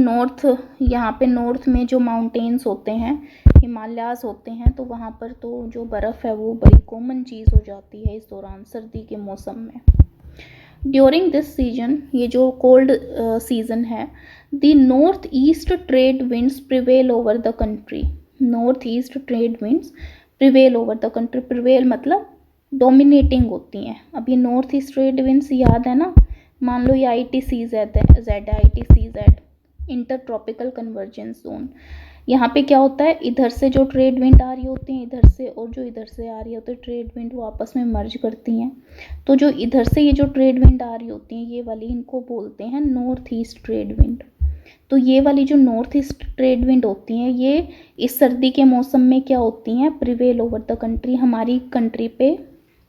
यहाँ पे नॉर्थ में जो माउंटेन्स होते हैं, हिमालयाज़ होते हैं, तो वहाँ पर तो जो बर्फ़ है वो बड़ी कॉमन चीज़ हो जाती है इस दौरान सर्दी के मौसम में। ड्यूरिंग दिस सीजन, ये जो कोल्ड सीज़न है, the north east trade winds prevail over the country. North east trade winds prevail over the country. Prevail मतलब डोमिनेटिंग होती हैं। अब ये नॉर्थ ईस्ट ट्रेड विंड्स याद है ना, मान लो ये ITCZ है, ITCZ, inter tropical convergence zone. यहाँ पे क्या होता है, इधर से जो ट्रेड विंड आ रही होती हैं इधर से, और जो इधर से आ रही होती है ट्रेड विंड, वो आपस में मर्ज करती हैं। तो जो इधर से ये जो ट्रेड विंड आ रही होती हैं ये वाली, इनको बोलते हैं नॉर्थ ईस्ट ट्रेड विंड। तो ये वाली जो नॉर्थ ईस्ट ट्रेड विंड होती हैं ये इस सर्दी के मौसम में क्या होती हैं, प्रिवेल ओवर द कंट्री, हमारी कंट्री पे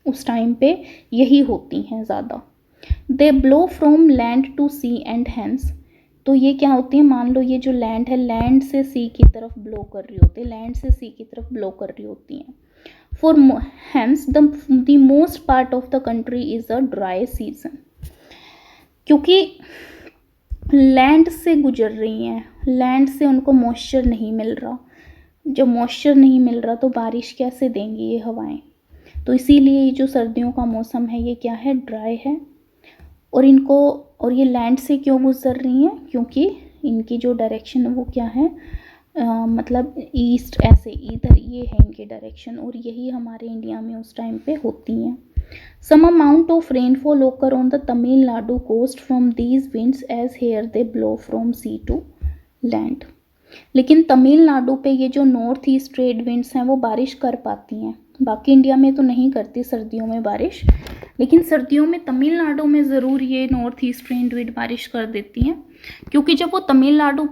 उस टाइम पे यही होती हैं ज़्यादा। They blow from land to sea and hence. तो ये क्या होती है, मान लो ये जो लैंड है, लैंड से सी की तरफ ब्लो कर रही होती है, लैंड से सी की तरफ ब्लो कर रही होती हैं। For hence the most part of the country is a dry season. क्योंकि लैंड से गुजर रही हैं, लैंड से उनको मॉइस्चर नहीं मिल रहा, जब मॉइस्चर नहीं मिल रहा तो बारिश कैसे देंगी ये हवाएं। तो इसीलिए ये जो सर्दियों का मौसम है ये क्या है, ड्राई है। और ये लैंड से क्यों गुजर रही हैं, क्योंकि इनकी जो डायरेक्शन है वो क्या है, मतलब ईस्ट, ऐसे इधर ये है इनकी डायरेक्शन, और यही हमारे इंडिया में उस टाइम पे होती हैं। Some amount of rainfall occur on the Tamil Nadu coast from these winds as here they blow from sea to land. लेकिन तमिलनाडु पे ये जो नॉर्थ ईस्ट ट्रेड विंड्स हैं वो बारिश कर पाती हैं, बाकी इंडिया में तो नहीं करती सर्दियों में बारिश, लेकिन सर्दियों में तमिलनाडु में ज़रूर ये नॉर्थ ईस्ट ट्रेड विंड बारिश कर देती हैं। क्योंकि जब वो तमिलनाडु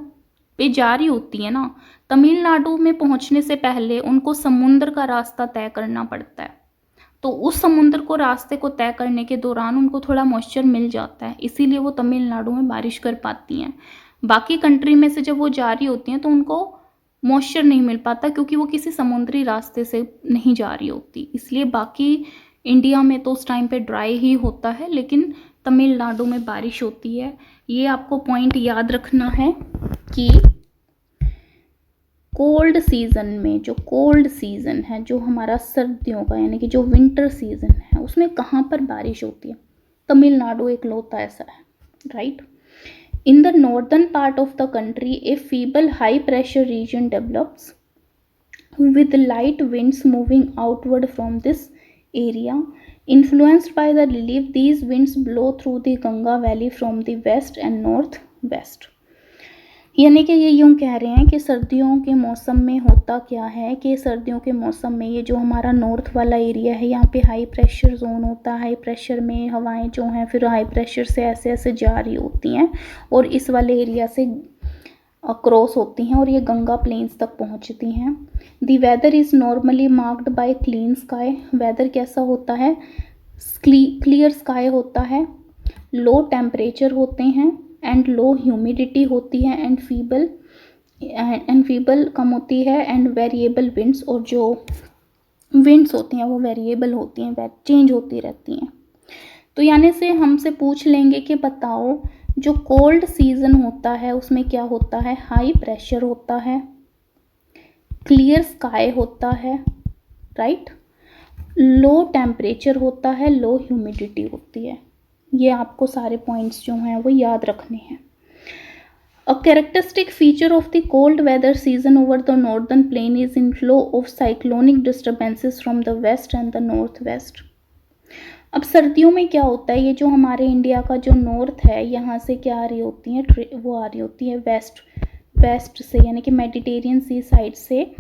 पे जा रही होती है ना, तमिलनाडु में पहुंचने से पहले उनको समुद्र का रास्ता तय करना पड़ता है। तो उस समुद्र को रास्ते को तय करने के दौरान उनको थोड़ा मॉइस्चर मिल जाता है, इसीलिए वो तमिलनाडु में बारिश कर पाती हैं। बाकी कंट्री में से जब वो जा रही होती हैं तो उनको मॉइस्चर नहीं मिल पाता, क्योंकि वो किसी समुद्री रास्ते से नहीं जा रही होती। इसलिए बाकी इंडिया में तो उस टाइम पे ड्राई ही होता है, लेकिन तमिलनाडु में बारिश होती है। ये आपको पॉइंट याद रखना है कि कोल्ड सीज़न में, जो कोल्ड सीज़न है, जो हमारा सर्दियों का यानी कि जो विंटर सीज़न है, उसमें कहाँ पर बारिश होती है, तमिलनाडु एक लौता ऐसा है, right. In the northern part of the country, a feeble high pressure region develops with light winds moving outward from this area. Influenced by the relief, these winds blow through the Ganga Valley from the west and northwest. यानी कि ये यूँ कह रहे हैं कि सर्दियों के मौसम में होता क्या है, कि सर्दियों के मौसम में ये जो हमारा नॉर्थ वाला एरिया है यहाँ पे हाई प्रेशर जोन होता है, हाई प्रेशर में हवाएं जो हैं फिर हाई प्रेशर से ऐसे ऐसे जा रही होती हैं और इस वाले एरिया से क्रॉस होती हैं और ये गंगा प्लेन्स तक पहुँचती हैं। The weather is normally marked by clean sky. Weather कैसा होता है, क्लियर स्काई होता है, लो टेम्परेचर होते हैं एंड लो ह्यूमिडिटी होती है एंड फीबल कम होती है एंड वेरिएबल विंड्स, और जो विंड्स होती हैं वो वेरिएबल होती हैं, चेंज होती रहती हैं। तो यानी से हमसे पूछ लेंगे कि बताओ जो कोल्ड सीज़न होता है उसमें क्या होता है, हाई प्रेशर होता है, क्लियर स्काई होता है, राइट, लो टेम्परेचर होता है, लो ह्यूमिडिटी होती है। ये आपको सारे पॉइंट्स जो हैं वो याद रखने हैं। A characteristic feature of the cold weather season over the northern plain is inflow of cyclonic disturbances from the west and the northwest. अब सर्दियों में क्या होता है, ये जो हमारे इंडिया का जो नॉर्थ है यहाँ से क्या आ रही होती हैं, वो आ रही होती है वेस्ट से, यानी कि मेडिटेरियन सी साइड से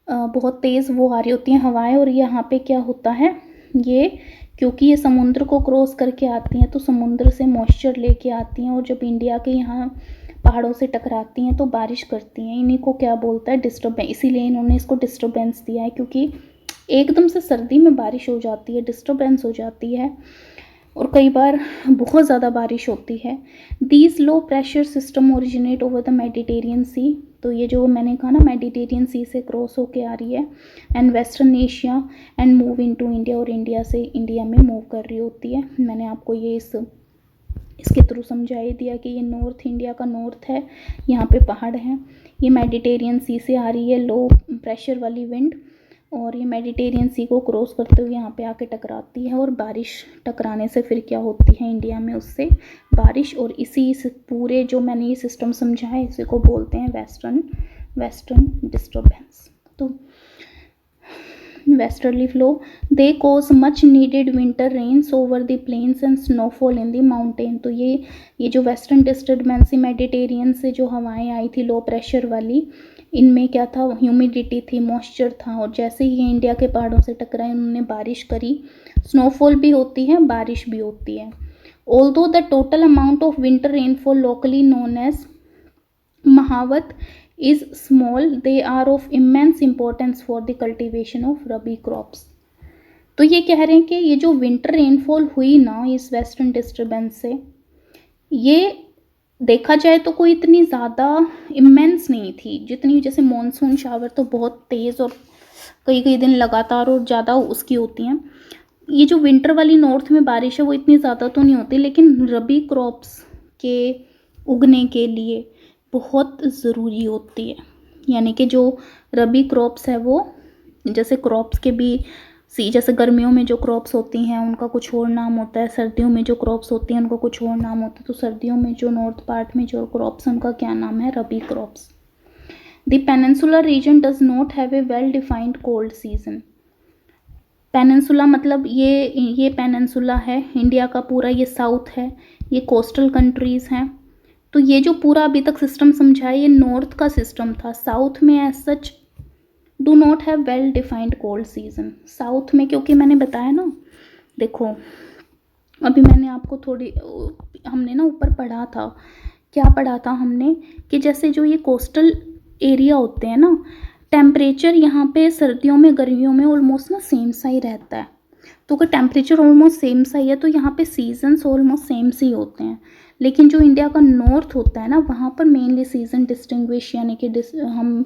बहुत तेज़ वो आ रही होती हैं हवाएं, और यहाँ पे क्या होता है, ये क्योंकि ये समुद्र को क्रॉस करके आती हैं तो समुद्र से मॉइस्चर लेके आती हैं, और जब इंडिया के यहाँ पहाड़ों से टकराती हैं तो बारिश करती हैं। इन्हीं को क्या बोलता है, डिस्टर्बेंस। इसीलिए इन्होंने इसको डिस्टर्बेंस दिया है, क्योंकि एकदम से सर्दी में बारिश हो जाती है, डिस्टर्बेंस हो जाती है, और कई बार बहुत ज़्यादा बारिश होती है। These low pressure system originate over the Mediterranean sea. तो ये जो मैंने कहा ना, मेडिटेरियन सी से क्रॉस होके आ रही है and western Asia and move into India, और इंडिया से इंडिया में मूव कर रही होती है। मैंने आपको ये इस इसके थ्रू समझाई दिया कि ये नॉर्थ इंडिया का नॉर्थ है, यहाँ पे पहाड़ हैं, ये मेडिटेरियन सी से आ रही है लो प्रेशर वाली विंड, और ये मेडिटेरियन सी को क्रॉस करते हुए यहाँ पे आके टकराती है, और बारिश टकराने से फिर क्या होती है इंडिया में, उससे बारिश, और इसी पूरे जो मैंने ये सिस्टम समझाया इसी को बोलते हैं वेस्टर्न डिस्टर्बेंस। तो westerly flow they cause much needed winter rains over the plains and snowfall in the mountain. तो ये जो वेस्टर्न डिस्टर्बेंस मेडिटेरियन से जो हवाएं आई थी लो प्रेशर वाली, इनमें क्या था, ह्यूमिडिटी थी, मॉइस्चर था, और जैसे ही ये इंडिया के पहाड़ों से टकराए उन्होंने बारिश करी, स्नोफॉल भी होती है, बारिश भी होती है। Although the total amount of winter rainfall locally known as mahawat is small, they are of immense importance for the cultivation of rabi crops। तो ये कह रहे हैं कि ये जो विंटर रेनफॉल हुई ना इस वेस्टर्न डिस्टर्बेंस से, ये देखा जाए तो कोई इतनी ज़्यादा इमेंस नहीं थी जितनी, जैसे मॉनसून शावर तो बहुत तेज़ और कई कई दिन लगातार और ज़्यादा उसकी होती हैं, ये जो विंटर वाली नॉर्थ में बारिश है वो इतनी ज़्यादा तो नहीं होती, लेकिन रबी क्रॉप्स के उगने के लिए बहुत ज़रूरी होती है। यानी कि जो रबी क्रॉप्स है वो, जैसे क्रॉप्स के भी जैसे गर्मियों में जो क्रॉप्स होती हैं उनका कुछ और नाम होता है, सर्दियों में जो क्रॉप्स होती हैं उनका कुछ और नाम होता है। तो सर्दियों में जो नॉर्थ पार्ट में जो क्रॉप्स हैं उनका क्या नाम है, rabi crops. The peninsular region does not have a well defined cold season. Peninsula मतलब ये पेनिनसुला है इंडिया का पूरा, ये साउथ है, ये कोस्टल कंट्रीज़ हैं। तो ये जो पूरा अभी तक सिस्टम समझा है ये नॉर्थ का सिस्टम था। साउथ में as such do not have well defined cold season. South में क्योंकि मैंने बताया ना, देखो अभी मैंने आपको हमने ना ऊपर पढ़ा था, क्या पढ़ा था हमने, कि जैसे जो ये कोस्टल एरिया होते हैं ना, टेम्परेचर यहाँ पे सर्दियों में गर्मियों में ऑलमोस्ट ना सेम सा ही रहता है। तो अगर टेम्परेचर ऑलमोस्ट सेम सा ही है तो यहाँ पे सीजन्स ऑलमोस्ट सेम से ही होते हैं। लेकिन जो इंडिया का नॉर्थ होता है ना, वहाँ पर मेनली सीज़न डिस्टिंग्विश, यानी कि हम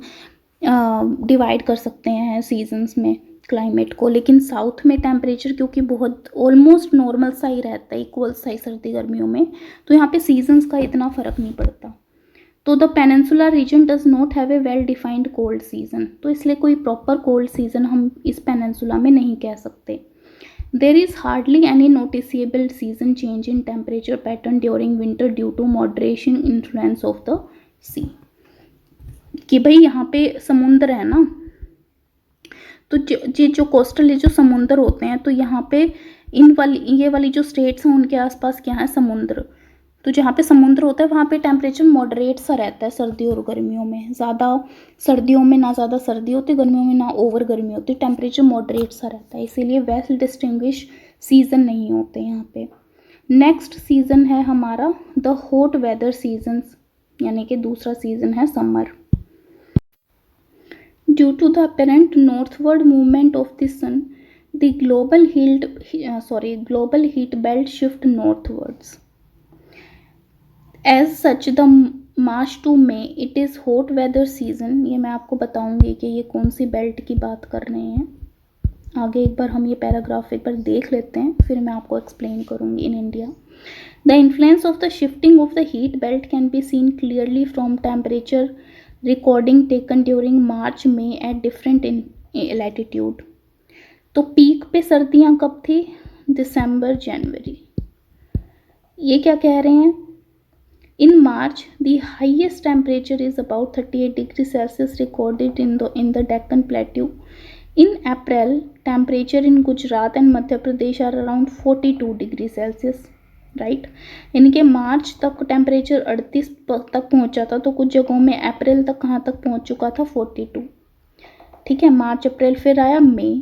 डिवाइड कर सकते हैं सीजन्स में क्लाइमेट को। लेकिन साउथ में टेम्परेचर क्योंकि बहुत ऑलमोस्ट नॉर्मल सा ही रहता है, इक्वल सा ही सर्दी गर्मियों में, तो यहाँ पे सीजन्स का इतना फ़र्क नहीं पड़ता। तो the peninsular region does not have a well defined cold season, तो इसलिए कोई प्रॉपर कोल्ड सीजन हम इस पेनिनसुला में नहीं कह सकते। There is hardly any noticeable season change in temperature pattern during winter due to moderation influence of the sea। कि भाई यहाँ पे समुद्र है ना, तो जो कोस्टल जो समुद्र होते हैं, तो यहाँ पे ये वाली जो स्टेट्स हैं उनके आसपास क्या है, समुद्र। तो जहाँ पे समुद्र होता है वहाँ पे टेम्परेचर मॉडरेट सा रहता है सर्दियों और गर्मियों में। ज़्यादा सर्दियों में ना ज़्यादा सर्दी होती, गर्मियों में ना ओवर गर्मी होती, टेम्परेचर मॉडरेट सा रहता है, इसीलिए वेल डिस्टिंग्विश सीज़न नहीं होते यहाँ पे। नेक्स्ट सीज़न है हमारा द हॉट वेदर सीजन्स, यानी कि दूसरा सीज़न है summer. Due to the apparent northward movement of the sun the global heat belt shift northwards. As such the March to May it is hot weather season. ये मैं आपको बताऊंगी कि ये कौन सी बेल्ट की बात कर रहे हैं। आगे एक बार हम ये पैराग्राफ एक बार देख लेते हैं, फिर मैं आपको एक्सप्लेन करूंगी। In India the influence of the shifting of the heat belt can be seen clearly from temperature recording taken during March में एट डिफरेंट इन लैटिट्यूड। तो पीक पे सर्दियाँ कब थी, दिसंबर जनवरी। ये क्या कह रहे हैं, in March the highest temperature is about 38 degrees Celsius recorded in the Deccan Plateau. In April temperature in Gujarat and Madhya Pradesh are around 42 degrees Celsius, right. इनके मार्च तक टेम्परेचर 38 तक पहुंचा था, तो कुछ जगहों में अप्रैल तक कहाँ तक पहुंच चुका था, 42। ठीक है, मार्च अप्रैल, फिर आया मई।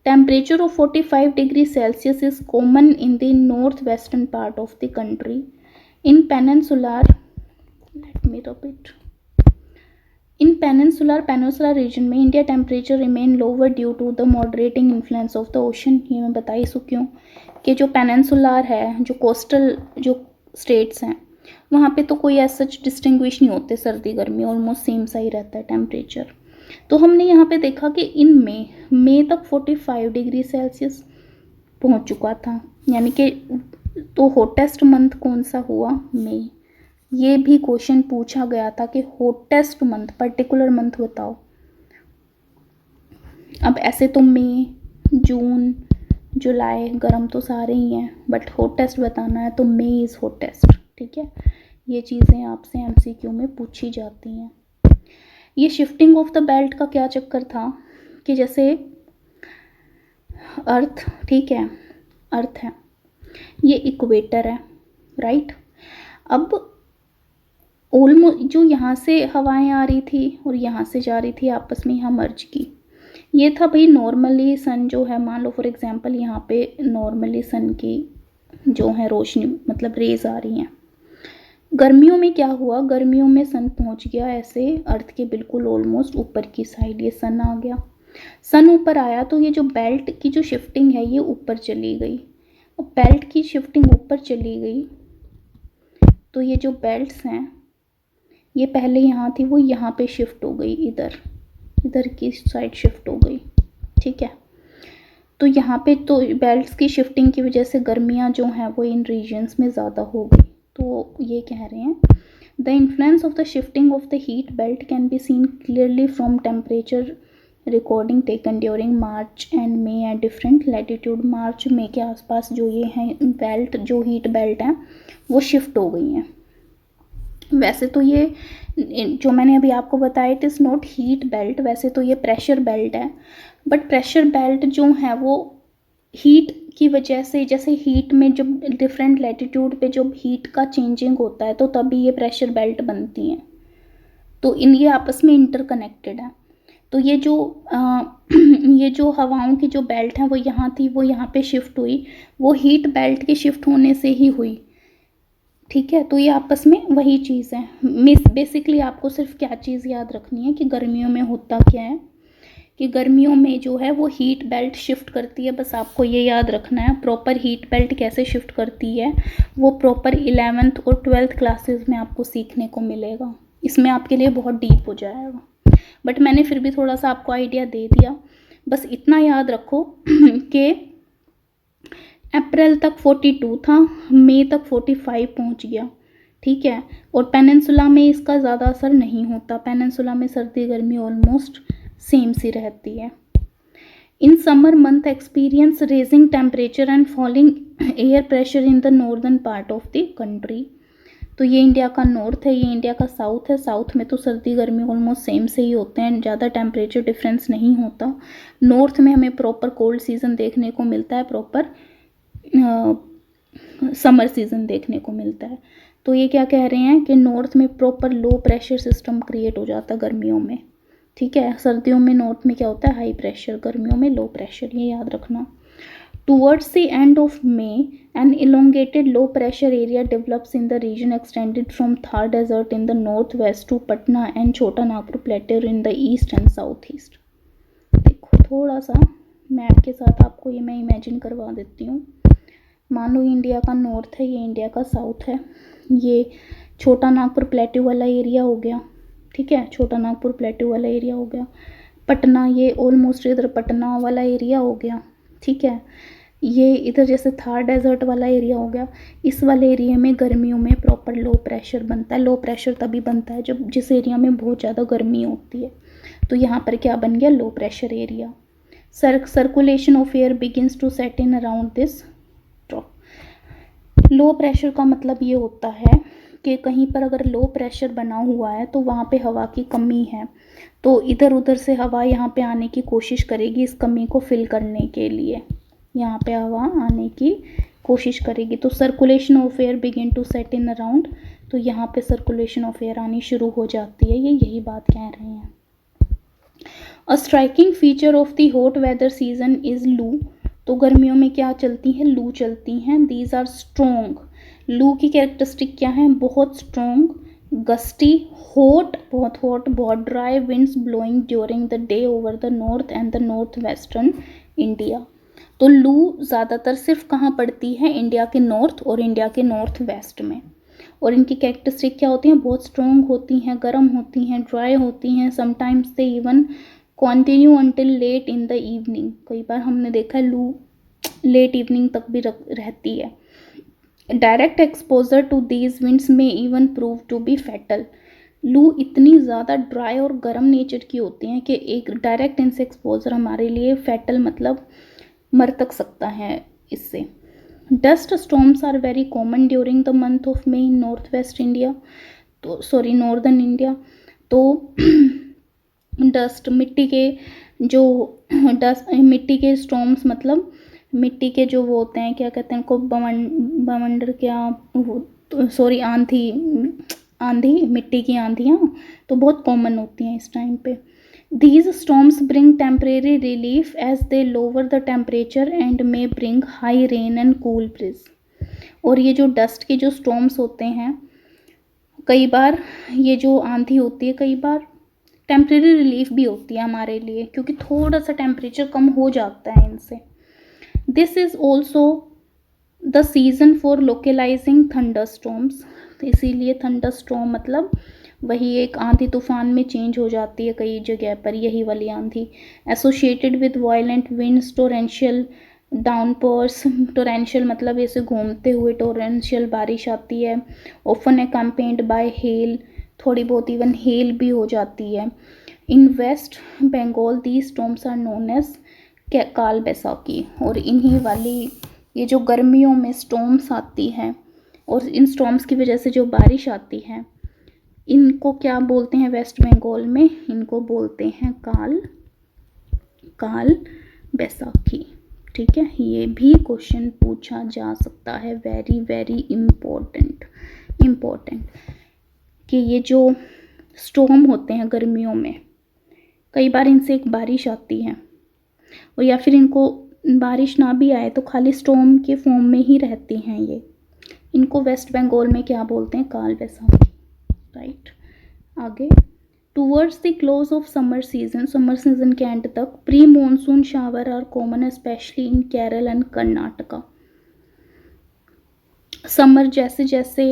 Temperature of 45 degree Celsius is common in the north western part of the country. In peninsular region में India temperature remain lower due to the moderating influence of the ocean. ये मैं बता ही चुकी हूँ कि जो पेनिनसुलर है, जो कोस्टल जो स्टेट्स हैं, वहाँ पे तो कोई ऐसा सच डिस्टिंग्विश नहीं होते, सर्दी गर्मी ऑलमोस्ट सेम सा ही रहता है टेम्परेचर। तो हमने यहाँ पे देखा कि इन मई तक 45 डिग्री सेल्सियस पहुँच चुका था, यानी कि तो हॉटेस्ट मंथ कौन सा हुआ? मई। ये भी क्वेश्चन पूछा गया था कि हॉटेस्ट मंथ, पर्टिकुलर मंथ बताओ। अब ऐसे तो मई, जून, जुलाई, गर्म तो सारे ही हैं, बट हॉटेस्ट बताना है तो मई इज़ हॉटेस्ट। ठीक है, ये चीज़ें आपसे एमसीक्यू में पूछी जाती हैं। ये शिफ्टिंग ऑफ द बेल्ट का क्या चक्कर था कि जैसे अर्थ, ठीक है, अर्थ है, ये इक्वेटर है, राइट। अब ऑलमोस्ट जो यहाँ से हवाएं आ रही थी और यहाँ से जा रही थी, आपस में यहाँ मर्ज की। ये था भाई नॉर्मली सन जो है, मान लो फॉर एग्जांपल यहाँ पे नॉर्मली सन की जो है रोशनी, मतलब रेज आ रही हैं। गर्मियों में क्या हुआ, गर्मियों में सन पहुँच गया ऐसे अर्थ के बिल्कुल ऑलमोस्ट ऊपर की साइड, ये सन आ गया। सन ऊपर आया तो ये जो बेल्ट की जो शिफ्टिंग है ये ऊपर चली गई। और बेल्ट की शिफ्टिंग ऊपर चली गई तो ये जो बेल्ट्स हैं ये पहले यहाँ थी, वो यहाँ पे शिफ्ट हो गई, इधर की साइड शिफ्ट हो गई। ठीक है, तो यहाँ पे तो बेल्ट्स की शिफ्टिंग की वजह से गर्मियाँ जो हैं वो इन रीजन्स में ज़्यादा हो गई। तो ये कह रहे हैं the influence of the shifting of the heat belt can be seen clearly from temperature recording taken during March and May at different latitude. मार्च मई के आसपास जो ये हैं बेल्ट, जो हीट बेल्ट हैं वो शिफ्ट हो गई हैं। वैसे तो ये जो मैंने अभी आपको बताया it is not heat belt, वैसे तो ये प्रेशर बेल्ट है, बट प्रेशर बेल्ट जो है वो हीट की वजह से, जैसे हीट में जब डिफरेंट लैटिट्यूड पे जब हीट का चेंजिंग होता है तो तभी ये प्रेशर बेल्ट बनती हैं। तो ये आपस में इंटरकनेक्टेड है। तो ये जो ये जो हवाओं की जो बेल्ट है वो यहाँ थी, वो यहाँ पे शिफ्ट हुई, वो हीट बेल्ट के शिफ्ट होने से ही हुई। ठीक है, तो ये आपस में वही चीज़ है। बेसिकली आपको सिर्फ क्या चीज़ याद रखनी है कि गर्मियों में होता क्या है, कि गर्मियों में जो है वो हीट बेल्ट शिफ्ट करती है, बस आपको ये याद रखना है। प्रॉपर हीट बेल्ट कैसे शिफ्ट करती है वो प्रॉपर 11th और 12th क्लासेस में आपको सीखने को मिलेगा, इसमें आपके लिए बहुत डीप हो जाएगा, बट मैंने फिर भी थोड़ा सा आपको आइडिया दे दिया। बस इतना याद रखो कि अप्रैल तक 42 था, मई तक 45 पहुंच गया। ठीक है, और पेनिनसुला में इसका ज़्यादा असर नहीं होता, पेनिनसुला में सर्दी गर्मी ऑलमोस्ट सेम सी रहती है। In summer month experience raising temperature and falling air pressure in the northern part of the country. तो ये इंडिया का नॉर्थ है, ये इंडिया का साउथ है। साउथ में तो सर्दी गर्मी ऑलमोस्ट सेम से ही होते हैं, ज़्यादा टेम्परेचर डिफरेंस नहीं होता। नॉर्थ में हमें प्रॉपर कोल्ड सीज़न देखने को मिलता है, प्रॉपर समर सीज़न देखने को मिलता है। तो ये क्या कह रहे हैं कि नॉर्थ में प्रॉपर लो प्रेशर सिस्टम क्रिएट हो जाता है गर्मियों में। ठीक है, सर्दियों में नॉर्थ में क्या होता है, हाई प्रेशर, गर्मियों में लो प्रेशर, ये याद रखना। Towards the end of May an elongated low pressure area develops in the region extended from Thar desert in the north west to Patna and Chota Nagpur plateau in the east and south east. देखो थोड़ा सा map के साथ आपको ये मैं imagine करवा देती हूँ। मान लो इंडिया का नॉर्थ है, ये इंडिया का साउथ है, ये छोटा नागपुर प्लेट्यू वाला एरिया हो गया। ठीक है, छोटा नागपुर प्लेट्यू वाला एरिया हो गया। पटना ये ऑलमोस्ट इधर पटना वाला एरिया हो गया। ठीक है, ये इधर जैसे थार डेजर्ट वाला एरिया हो गया। इस वाले एरिया में गर्मियों में प्रॉपर लो प्रेशर बनता है। लो प्रेशर तभी बनता है जब जिस एरिया में बहुत ज़्यादा गर्मी होती है। तो यहाँ पर क्या बन गया, low pressure area. Circulation of air begins to set in around this trough. Low pressure का मतलब ये होता है कि कहीं पर अगर लो प्रेशर बना हुआ है तो वहाँ पे हवा की कमी है, तो इधर उधर से हवा यहाँ पे आने की कोशिश करेगी इस कमी को फिल करने के लिए, यहाँ पे हवा आने की कोशिश करेगी। तो circulation of air begin to set in around, तो यहाँ पे सर्कुलेशन ऑफ एयर आनी शुरू हो जाती है, ये यही बात कह रहे हैं। A striking feature of the hot weather season is loo. तो गर्मियों में क्या चलती हैं, लू चलती हैं। These are strong. लू की कैरेक्टरिस्टिक क्या है, बहुत स्ट्रॉन्ग, गस्टी, हॉट, बहुत dry winds blowing during the day over the north and the north western India. तो लू ज़्यादातर सिर्फ कहाँ पड़ती है, इंडिया के नॉर्थ और इंडिया के नॉर्थ वेस्ट में। और इनकी कैरेक्टरिस्टिक क्या होती हैं, बहुत स्ट्रॉन्ग होती हैं, गर्म होती हैं, ड्राई होती हैं। Sometimes they even continue until late in the evening. कई बार हमने देखा है लू लेट इवनिंग तक भी रहती है। Direct exposure to these winds may even prove to be fatal. Loo इतनी ज़्यादा ड्राई और गर्म नेचर की होती हैं कि एक डायरेक्ट इनसे एक्सपोजर हमारे लिए फैटल मतलब मर तक सकता है इससे। Dust storms are very common during the month of May in north west India, तो सॉरी नॉर्दर्न इंडिया। तो डस्ट मिट्टी के जो मिट्टी के स्टॉर्म्स मतलब मिट्टी के जो वो होते हैं, क्या कहते हैं उनको, बवंडर, क्या सॉरी आंधी मिट्टी की आंधियाँ तो बहुत कॉमन होती हैं इस टाइम पे। These storms bring temporary relief as they lower the temperature and may bring high rain and cool breeze। और ये जो डस्ट के जो स्टॉर्म्स होते हैं, कई बार ये जो आंधी होती है कई बार टेम्परेरी रिलीफ भी होती है हमारे लिए, क्योंकि थोड़ा सा टेम्परेचर कम हो जाता है इनसे। This is also the season for localising thunder storms. इसीलिए थंडर स्टॉर्म मतलब वही एक आंधी तूफान में चेंज हो जाती है कई जगह पर, यही वाली आंधी। Associated with violent winds, torrential downpours, torrential मतलब ऐसे घूमते हुए टोरेंशियल बारिश आती है। ऑफन अकम्पेन्ड बाय हेल, थोड़ी बहुत इवन हेल भी हो जाती है। In West Bengal the storms are known as Kal Baisakhi. और इन्हीं वाली ये जो गर्मियों में स्टॉर्म्स आती हैं और इन स्टॉर्म्स की वजह से जो बारिश आती है, इनको क्या बोलते हैं वेस्ट बंगाल में, इनको बोलते हैं काल बैसाखी। ठीक है, ये भी क्वेश्चन पूछा जा सकता है, वेरी वेरी इम्पोर्टेंट कि ये जो स्टॉर्म होते हैं गर्मियों में, कई बार इनसे एक बारिश आती है, और या फिर इनको बारिश ना भी आए तो खाली स्टॉर्म के फॉर्म में ही रहती हैं ये। इनको वेस्ट बंगाल में क्या बोलते हैं, काल बैसाखी। राइट, आगे। Towards the close of summer season के एंड तक pre monsoon shower are common specially in Kerala and Karnataka. Summer जैसे जैसे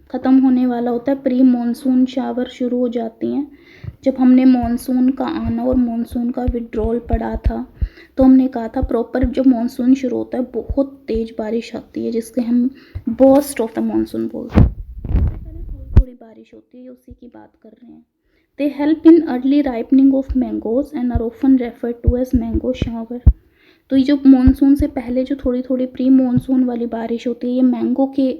ख़त्म होने वाला होता है, प्री मानसून शावर शुरू हो जाती हैं। जब हमने मानसून का आना और मानसून का विड्रॉल पढ़ा था तो हमने कहा था प्रॉपर जब मानसून शुरू होता है बहुत तेज़ बारिश आती है, जिसके हम बर्स्ट ऑफ द मानसून बोलते हैं। थोड़ी बारिश होती है, उसी की बात कर रहे हैं। They help in early ripening of mangoes and are often refer to as mango shower. तो ये जो मानसून से पहले जो थोड़ी थोड़ी प्री मानसून वाली बारिश होती है, ये मैंगो के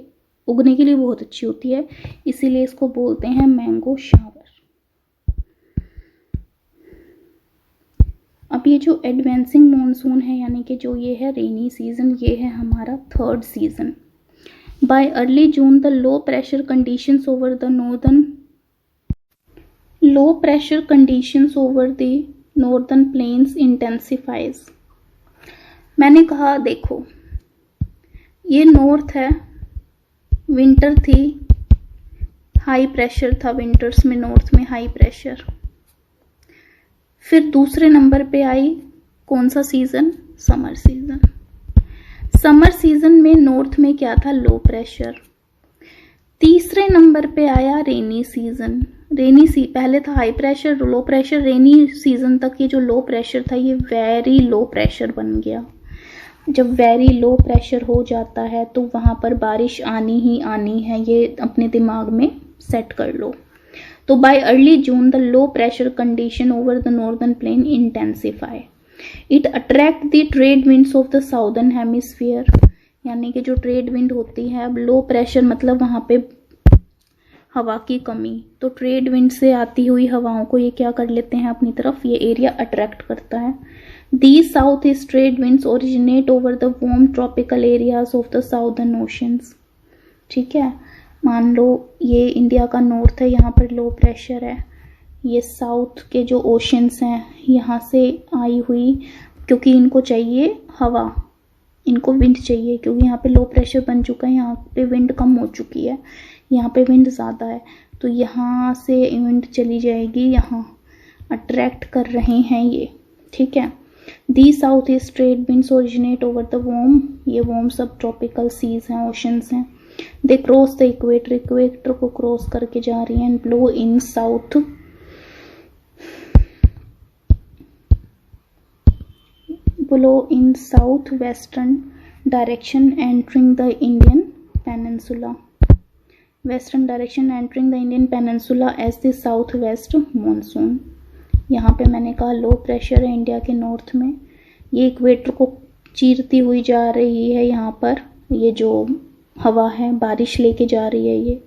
उगने के लिए बहुत अच्छी होती है, इसीलिए इसको बोलते हैं मैंगो शावर। अब ये जो एडवांसिंग मानसून है, यानी कि जो ये है रेनी सीजन, ये है हमारा third season. By early June, the low pressure conditions over the northern plains intensifies। मैंने कहा देखो ये नॉर्थ है, विंटर थी, हाई प्रेशर था विंटर्स में, नॉर्थ में हाई प्रेशर। फिर दूसरे नंबर पे आई कौन सा season, summer season. Summer season में नॉर्थ में क्या था, लो प्रेशर। तीसरे नंबर पे आया रेनी सीजन। पहले था high pressure, low pressure, rainy season तक ये जो लो प्रेशर था ये वेरी लो प्रेशर बन गया। जब वेरी लो प्रेशर हो जाता है तो वहाँ पर बारिश आनी ही आनी है, ये अपने दिमाग में सेट कर लो। तो bye early June the low pressure condition over the northern plain intensify. It attract the trade winds of the southern hemisphere, यानी कि जो ट्रेड विंड होती है, अब लो प्रेशर मतलब वहाँ पे हवा की कमी, तो ट्रेड विंड से आती हुई हवाओं को ये क्या कर लेते हैं अपनी तरफ, ये एरिया अट्रैक्ट करता है। These south east trade winds originate over the warm tropical areas of the southern oceans. ठीक है, मान लो ये इंडिया का नॉर्थ है, यहाँ पर लो प्रेशर है, ये साउथ के जो ओशंस हैं यहाँ से आई हुई, क्योंकि इनको चाहिए हवा, इनको विंड चाहिए, क्योंकि यहाँ पे लो प्रेशर बन चुका है, यहाँ पे विंड कम हो चुकी है, यहाँ पे विंड ज़्यादा है, तो यहाँ से विंड चली जाएगी, यहाँ अट्रैक्ट कर रहे हैं ये। ठीक है, the south east trade winds originate over the warm, ये वार्म सब ट्रॉपिकल सीज हैं, ओशंस हैं। They cross the equator, equator को क्रॉस करके जा रही हैं, and blow in south, blow in southwestern direction entering the Indian Peninsula. Western direction entering the Indian Peninsula as the southwest monsoon. यहाँ पे मैंने कहा लो प्रेशर है इंडिया के नॉर्थ में, ये इक्वेटर को चीरती हुई जा रही है। यहाँ पर ये जो हवा है बारिश लेके जा रही है,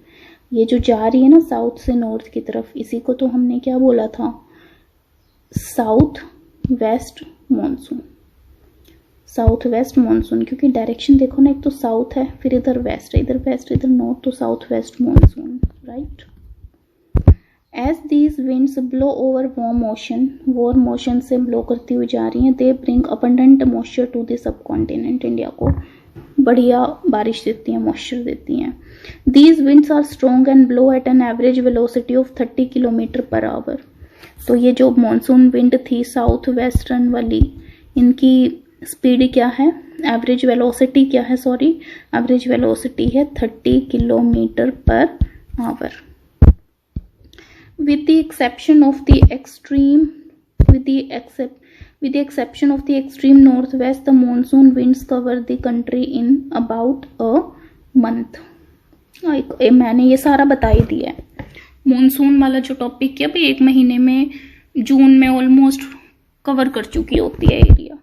ये जो जा रही है ना साउथ से नॉर्थ की तरफ, इसी को तो हमने क्या बोला था, south west monsoon. South west monsoon, क्योंकि डायरेक्शन देखो ना, एक तो साउथ है, फिर इधर वेस्ट है, इधर वेस्ट, इधर नॉर्थ, तो south west monsoon, right. As these winds blow over warm ocean से ब्लो करती हुई जा रही हैं, they bring abundant moisture to the sub continent, India को बढ़िया बारिश देती हैं, मॉइस्चर देती हैं। These winds are strong and blow at an average velocity of 30 kilometre per hour. तो ये जो मॉनसून विंड थी साउथ वेस्टर्न वाली, इनकी स्पीड क्या है, एवरेज वेलोसिटी क्या है, एवरेज वेलोसिटी है 30 kilometre per our. With the exception of the extreme northwest, the monsoon winds cover the country in about a month. मैंने ये सारा बता ही दिया है। मॉनसून वाला जो टॉपिक है भाई 1 महीने में, जून में ऑलमोस्ट कवर कर चुकी होती है area.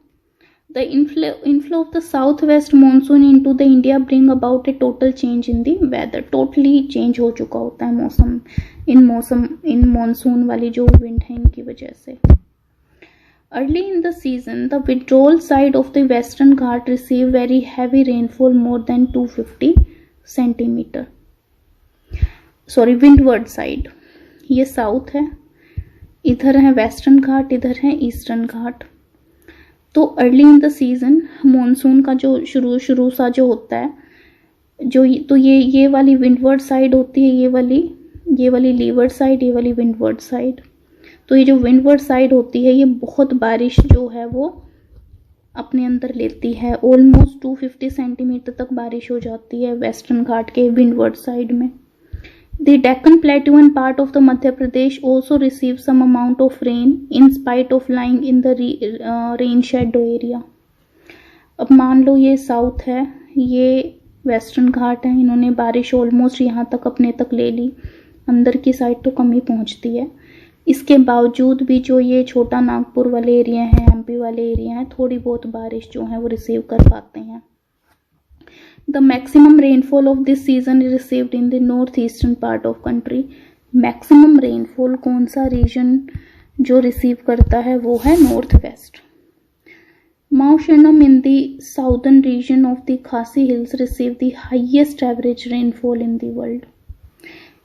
The inflow of the southwest monsoon into the India bring about a total change in the weather. Totally change हो चुका होता है मौसम इन मॉनसून वाली जो विंड है इनकी वजह से। Early in the season, the withdrawal side of the Western Ghat receive very heavy rainfall, more than 250 centimeter. windward side, ये साउथ है, इधर है वेस्टर्न घाट, इधर है ईस्टर्न घाट। तो early in the season monsoon का जो शुरू सा जो होता है, तो ये वाली विंडवर्ड साइड होती है, ये वाली लीवर्ड साइड, ये वाली विंडवर्ड साइड। तो ये जो विंडवर्ड साइड होती है, ये बहुत बारिश जो है वो अपने अंदर लेती है, ऑलमोस्ट 250 सेंटीमीटर तक बारिश हो जाती है वेस्टर्न घाट के विंडवर्ड साइड में। The Deccan Plateau and part of the Madhya Pradesh also receive some amount of rain in spite of lying in the rain shadow area. अब मान लो ये साउथ है, ये वेस्टर्न घाट है, इन्होंने बारिश ऑलमोस्ट यहाँ तक अपने तक ले ली, अंदर की साइड तो कम ही पहुँचती है। इसके बावजूद भी जो ये छोटा नागपुर वाले एरिया हैं, एमपी वाले एरिया हैं, थोड़ी बहुत बारिश जो है वो रिसीव कर पाते हैं। The maximum rainfall of this season is received in the northeastern part of country. Maximum rainfall कौन सा रीजन जो रिसीव करता है वो है north west. Maushunam in the southern region of the Khasi Hills receive the highest average rainfall in the world.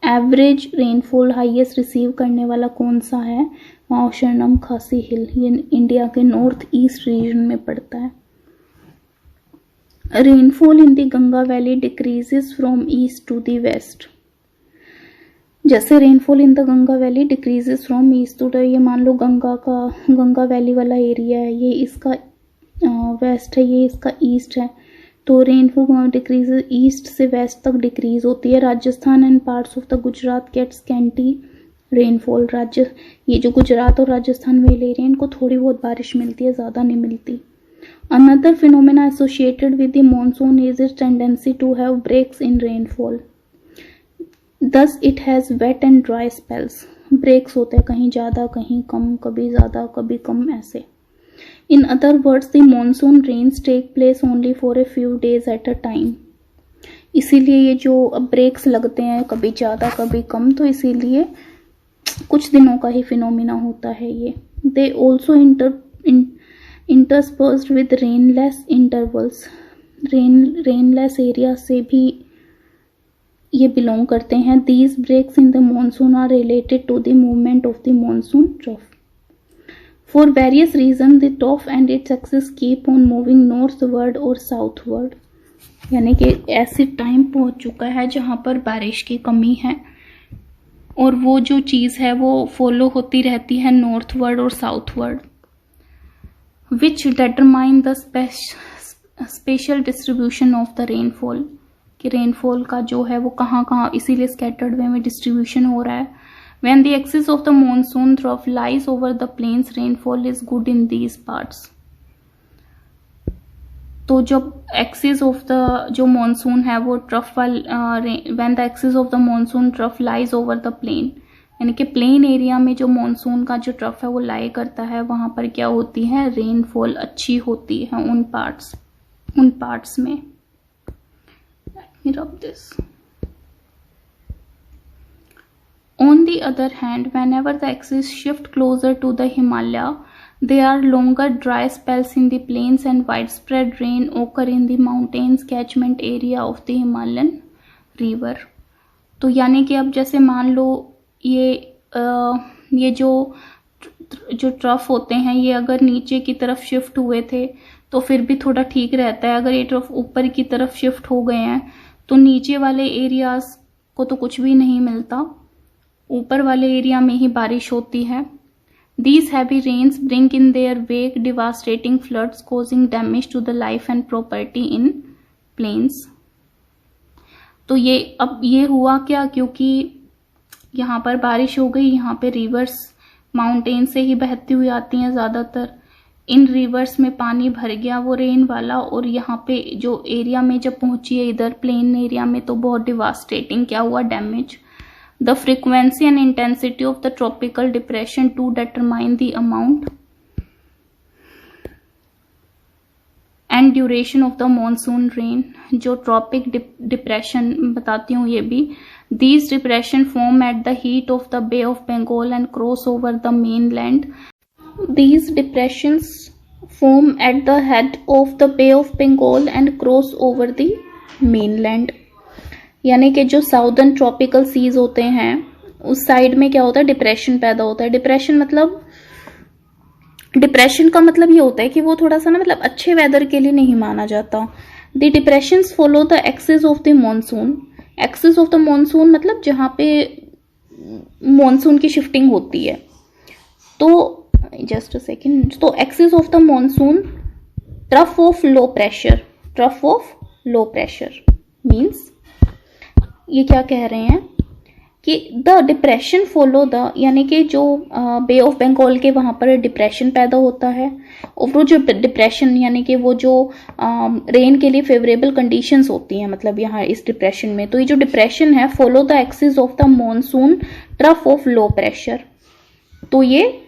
Average rainfall highest receive करने वाला कौन सा है, माउशनम खासी हिल, ये इंडिया के नॉर्थ ईस्ट रीजन में पड़ता है। Rainfall in the Ganga valley decreases from east to the west. जैसे rainfall in the Ganga valley decreases from east to, ये मान लो गंगा वैली वाला एरिया है, ये इसका वेस्ट है, ये इसका ईस्ट है, तो रेनफॉल डिक्रीजेस ईस्ट से वेस्ट तक डिक्रीज होती है। Rajasthan and parts of the Gujarat gets scanty rainfall. ये जो गुजरात और राजस्थान वाले एरिया, इनको थोड़ी बहुत बारिश मिलती है, ज़्यादा नहीं मिलती। Another phenomena associated with the monsoon is its tendency to have breaks in rainfall. Thus it has wet and dry spells. Breaks होते हैं, कहीं ज़्यादा कहीं कम, कभी ज़्यादा कभी कम, ऐसे। In other words, the monsoon rains take place only for a few days at a time. इसीलिए ये जो ब्रेक्स लगते हैं, कभी ज़्यादा कभी कम, तो इसीलिए कुछ दिनों का ही फिनोमिना होता है ये। They also interspersed with rainless intervals. Rainless area से भी ये बिलोंग करते हैं। These breaks in the monsoon are related to the movement of the monsoon trough. For various reasons, the trough and its axis keep on moving northward or southward. यानी कि ऐसे time पहुंच चुका है जहां पर बारिश की कमी है और वो जो चीज़ है वो फॉलो होती रहती है नॉर्थवर्ड और southward, which determine the spatial distribution of the rainfall, कि रेनफॉल का जो है वो कहाँ इसीलिए स्कैटर्ड वे में डिस्ट्रीब्यूशन हो रहा है। When the axis of the monsoon trough lies over the plains, rainfall is good in these parts. तो जब एक्सिस ऑफ द जो मॉनसून है वो trough when the axis of the monsoon trough lies over the plain, यानी कि plain area में जो monsoon का जो ट्रफ है वो लाई करता है, वहां पर क्या होती है, रेनफॉल अच्छी होती है उन पार्ट्स में। Let me rub this. On the other hand, whenever the axis shift closer to the Himalaya, there are longer dry spells in the plains and widespread rain occur in the mountains catchment area of the Himalayan river. तो यानी कि अब जैसे मान लो ये जो trough होते हैं ये अगर नीचे की तरफ शिफ्ट हुए थे तो फिर भी थोड़ा ठीक रहता है। अगर ये ट्रफ ऊपर की तरफ शिफ्ट हो गए हैं तो नीचे वाले एरियाज को तो कुछ भी नहीं मिलता, ऊपर वाले एरिया में ही बारिश होती है। These heavy rains bring in their wake devastating floods causing damage to the life and property in plains. तो अब ये हुआ क्या, क्योंकि यहाँ पर बारिश हो गई, यहाँ पे रिवर्स माउंटेन से ही बहती हुई आती हैं ज़्यादातर, इन रिवर्स में पानी भर गया वो रेन वाला, और यहाँ पे जो एरिया में जब पहुंची है इधर प्लेन एरिया में तो बहुत डिवास्टेटिंग क्या हुआ, damage. The frequency and intensity of the tropical depression to determine the amount and duration of the monsoon rain. जो ट्रॉपिक डिप्रेशन बताती हूँ ये भी, these depressions form at the heat of the bay of Bengal and cross over the mainland. These depressions form at the head of the Bay of Bengal and cross over the mainland. यानी कि जो southern tropical seize होते हैं उस side में क्या होता है, डिप्रेशन पैदा होता है। डिप्रेशन का मतलब ये होता है कि वो थोड़ा सा ना मतलब अच्छे वेदर के लिए नहीं माना जाता। The depressions follow the axis of the monsoon. Axis of the monsoon मतलब जहाँ पे मॉनसून की शिफ्टिंग होती है। तो जस्ट अ सेकेंड, तो axis of the monsoon trough of low pressure means ये क्या कह रहे हैं कि द डिप्रेशन फॉलो द, यानी कि जो बे ऑफ बंगाल के वहां पर डिप्रेशन पैदा होता है, और वो जो डिप्रेशन यानी कि वो जो रेन के लिए फेवरेबल कंडीशंस होती हैं मतलब यहाँ इस डिप्रेशन में, तो ये जो डिप्रेशन है follow the axis of the monsoon trough of low pressure, तो ये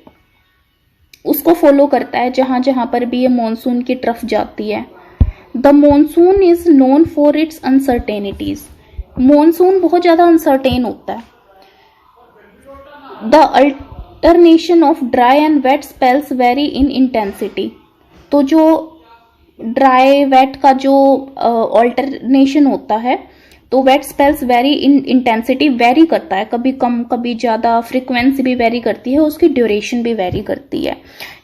उसको फॉलो करता है जहां जहां पर भी ये मॉनसून की ट्रफ जाती है। The monsoon is known for its uncertainties. Monsoon बहुत ज्यादा अनसर्टेन होता है। The alternation of dry and wet spells vary in intensity. तो जो ड्राई वेट का जो ऑल्टरनेशन होता है तो wet spells vary in intensity, vary करता है, कभी कम कभी ज्यादा, फ्रीक्वेंसी भी वेरी करती है, उसकी ड्यूरेशन भी वेरी करती है।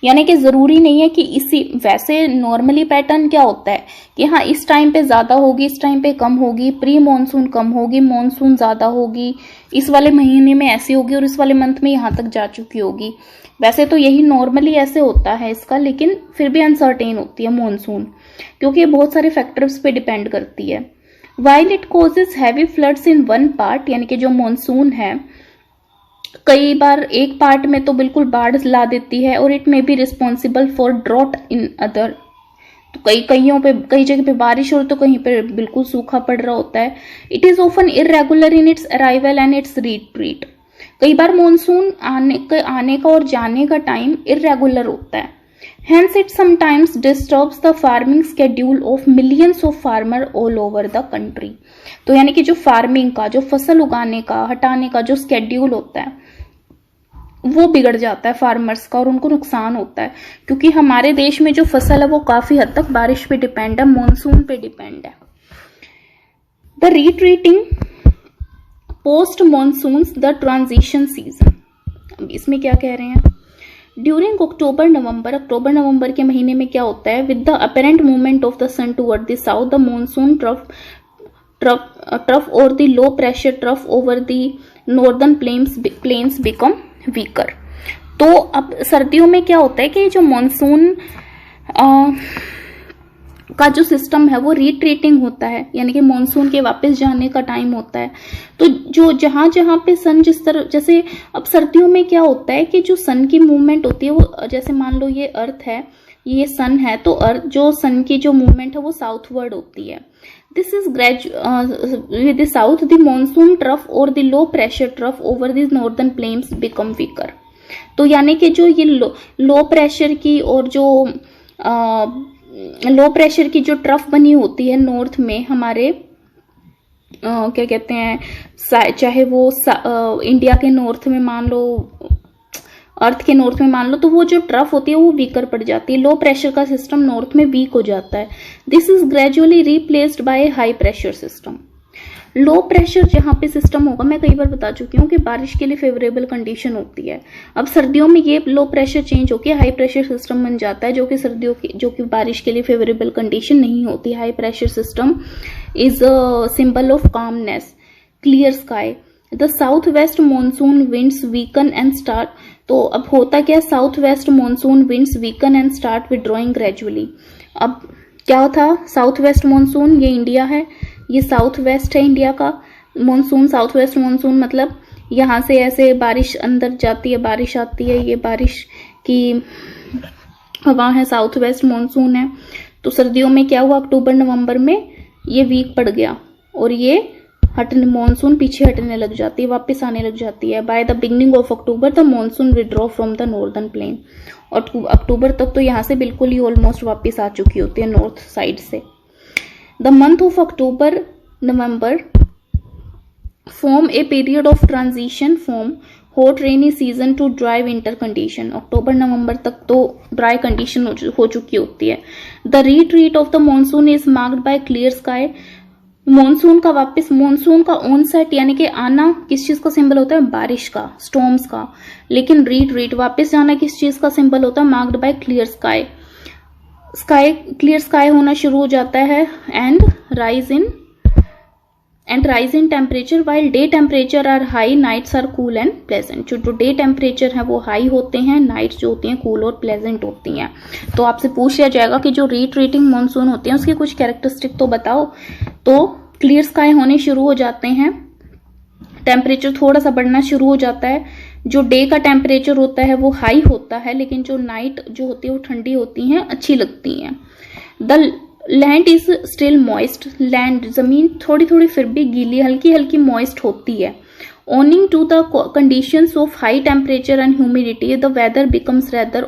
यानी कि जरूरी नहीं है कि इसी, वैसे नॉर्मली पैटर्न क्या होता है कि हाँ इस टाइम पे ज्यादा होगी, इस टाइम पे कम होगी, प्री मॉनसून कम होगी, मॉनसून ज्यादा होगी, इस वाले महीने में ऐसी होगी और इस वाले मंथ में यहाँ तक जा चुकी होगी। वैसे तो यही नॉर्मली ऐसे होता है इसका, लेकिन फिर भी अनसर्टेन होती है मॉनसून क्योंकि ये बहुत सारे फैक्टर्स पे डिपेंड करती है। While it causes heavy floods in one part, यानी कि जो मॉनसून है कई बार एक पार्ट में तो बिल्कुल बाढ़ ला देती है, और it may be responsible for drought in other. तो कई जगह पे बारिश हो तो कहीं पे बिल्कुल सूखा पड़ रहा होता है। It is often irregular in its arrival and it's retreat. कई बार मॉनसून आने का और जाने का टाइम इरेगुलर होता है। Hence it sometimes disturbs the farming schedule of millions of farmers all over the country. तो यानी कि जो फार्मिंग का, जो फसल उगाने का, हटाने का जो स्केड्यूल होता है वो बिगड़ जाता है फार्मर्स का, और उनको नुकसान होता है क्योंकि हमारे देश में जो फसल है वो काफी हद तक बारिश पे डिपेंड है, मॉनसून पे डिपेंड है। The retreating post monsoons the transition season. अब इसमें क्या कह रहे हैं, ड्यूरिंग अक्टूबर नवंबर के महीने में क्या होता है, with the apparent movement of the sun toward the south the monsoon trough और the low pressure trough over the northern plains become weaker. तो अब सर्दियों में क्या होता है कि जो मॉनसून का जो सिस्टम है वो रिट्रीटिंग होता है, यानी कि मॉनसून के वापस जाने का टाइम होता है। तो जो जहां जहां पे सन जिस तरह, जैसे अब सर्दियों में क्या होता है कि जो सन की मूवमेंट होती है वो, जैसे मान लो ये अर्थ है ये सन है, तो अर्थ जो सन की जो मूवमेंट है वो साउथवर्ड होती है। This is with the south the monsoon trough और the low pressure trough over the northern plains become weaker. तो यानी कि जो ये लो प्रेशर की और जो लो प्रेशर की जो ट्रफ बनी होती है नॉर्थ में हमारे क्या कहते हैं, चाहे वो इंडिया के नॉर्थ में मान लो, अर्थ के नॉर्थ में मान लो, तो वो जो ट्रफ होती है वो वीकर पड़ जाती है। लो प्रेशर का सिस्टम नॉर्थ में वीक हो जाता है। This is gradually replaced by high pressure system. Low pressure जहाँ पे सिस्टम होगा, मैं कई बार बता चुकी हूँ कि बारिश के लिए फेवरेबल कंडीशन होती है। अब सर्दियों में ये लो प्रेशर चेंज होकर हाई प्रेशर सिस्टम बन जाता है, जो कि बारिश के लिए फेवरेबल कंडीशन नहीं होती। High pressure system is a symbol of calmness, clear sky. The south west monsoon winds weaken and start. तो अब होता क्या, south west monsoon winds weaken and start withdrawing gradually. अब क्या था, साउथ वेस्ट मानसून, ये इंडिया है, ये साउथ वेस्ट है इंडिया का मानसून। साउथ वेस्ट मानसून मतलब यहाँ से ऐसे बारिश अंदर जाती है, बारिश आती है, ये बारिश की हवा है, साउथ वेस्ट मानसून है। तो सर्दियों में क्या हुआ, अक्टूबर नवंबर में ये वीक पड़ गया और ये मानसून पीछे हटने लग जाती है, वापस आने लग जाती है। By the beginning of October the monsoon withdraw from the northern plain. और अक्टूबर तक तो यहाँ से बिल्कुल ही ऑलमोस्ट वापस आ चुकी होती है नॉर्थ साइड से। The month of October November form a period of transition from hot rainy season to dry winter condition. अक्टूबर नवंबर तक तो ड्राई कंडीशन हो चुकी होती है। The retreat of the monsoon is marked by clear sky. Monsoon का onset यानी कि आना किस चीज का सिंबल होता है, बारिश का, स्टॉर्म्स का। लेकिन रीट्रीट वापस जाना किस चीज का सिंबल होता है, marked by clear sky. Clear sky होना शुरू हो जाता है and rise in temperature while day temperature are high, nights are cool and pleasant. जो डे टेम्परेचर है वो हाई होते हैं, नाइट्स जो होती हैं कूल और प्लेजेंट होती हैं। तो आपसे पूछ लिया जाएगा कि जो रीट्रीटिंग मानसून होती है उसकी कुछ कैरेक्टरिस्टिक तो बताओ। तो क्लियर स्काई होने शुरू हो जाते हैं, टेम्परेचर थोड़ा सा बढ़ना शुरू हो जाता है, जो डे का टेम्परेचर होता है वो हाई होता है, लेकिन जो नाइट जो होती है वो ठंडी होती हैं, अच्छी लगती हैं। The land is still moist. Land जमीन थोड़ी थोड़ी फिर भी गीली, हल्की हल्की मॉइस्ट होती है। Owing to the conditions of high temperature and humidity the weather becomes rather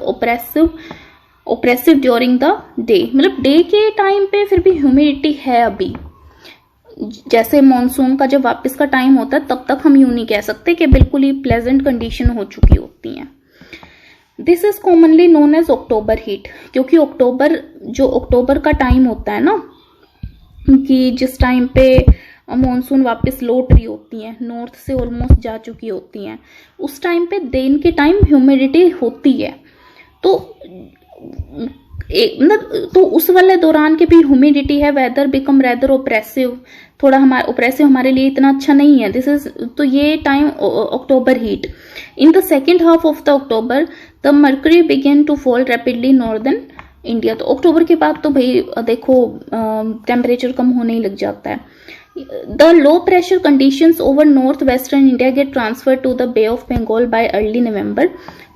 oppressive during the day. मतलब डे के टाइम पे फिर भी ह्यूमिडिटी है अभी, जैसे मॉनसून का जब वापस का टाइम होता है तब तक हम यूं नहीं कह सकते कि बिल्कुल ही प्लेजेंट कंडीशन हो चुकी होती हैं। This is commonly known as October heat, क्योंकि अक्टूबर का टाइम होता है ना, कि जिस टाइम पे मॉनसून वापस लौट रही होती है, नॉर्थ से ऑलमोस्ट जा चुकी होती हैं, उस टाइम पे दिन के टाइम ह्यूमिडिटी होती है। तो मतलब तो उस वाले दौरान के भी ह्यूमिडिटी है, वेदर बिकम रेदर ओप्रेसिव, थोड़ा हमारे ओप्रेसिव हमारे लिए इतना अच्छा नहीं है। दिस इज, तो ये time October heat. In the second half of the October the mercury begins to fall rapidly northern India. तो अक्टूबर के बाद तो भाई देखो टेम्परेचर कम होने ही लग जाता है। The low pressure conditions over north western India get transfer to the bay of Bengal by early November.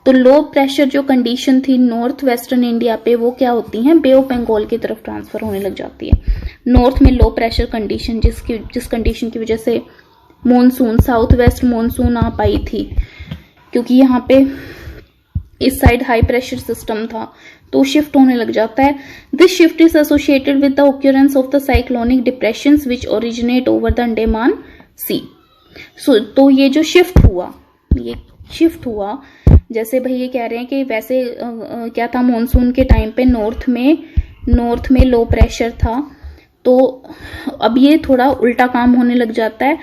तो लो प्रेशर जो कंडीशन थी नॉर्थ वेस्टर्न इंडिया पे वो क्या होती हैं, बे ऑफ बंगाल की तरफ ट्रांसफर होने लग जाती है। नॉर्थ में लो प्रेशर कंडीशन जिस कंडीशन की वजह से मॉनसून साउथ वेस्ट मॉनसून आ पाई थी, क्योंकि यहाँ पे इस साइड हाई प्रेशर सिस्टम था, तो शिफ्ट होने लग जाता है। This shift is associated with the occurrence of the cyclonic depressions which originate over the Andaman sea. तो ये जो शिफ्ट हुआ, जैसे भाई ये कह रहे हैं कि वैसे क्या था, मॉनसून के टाइम पे नॉर्थ में लो प्रेशर था, तो अब ये थोड़ा उल्टा काम होने लग जाता है।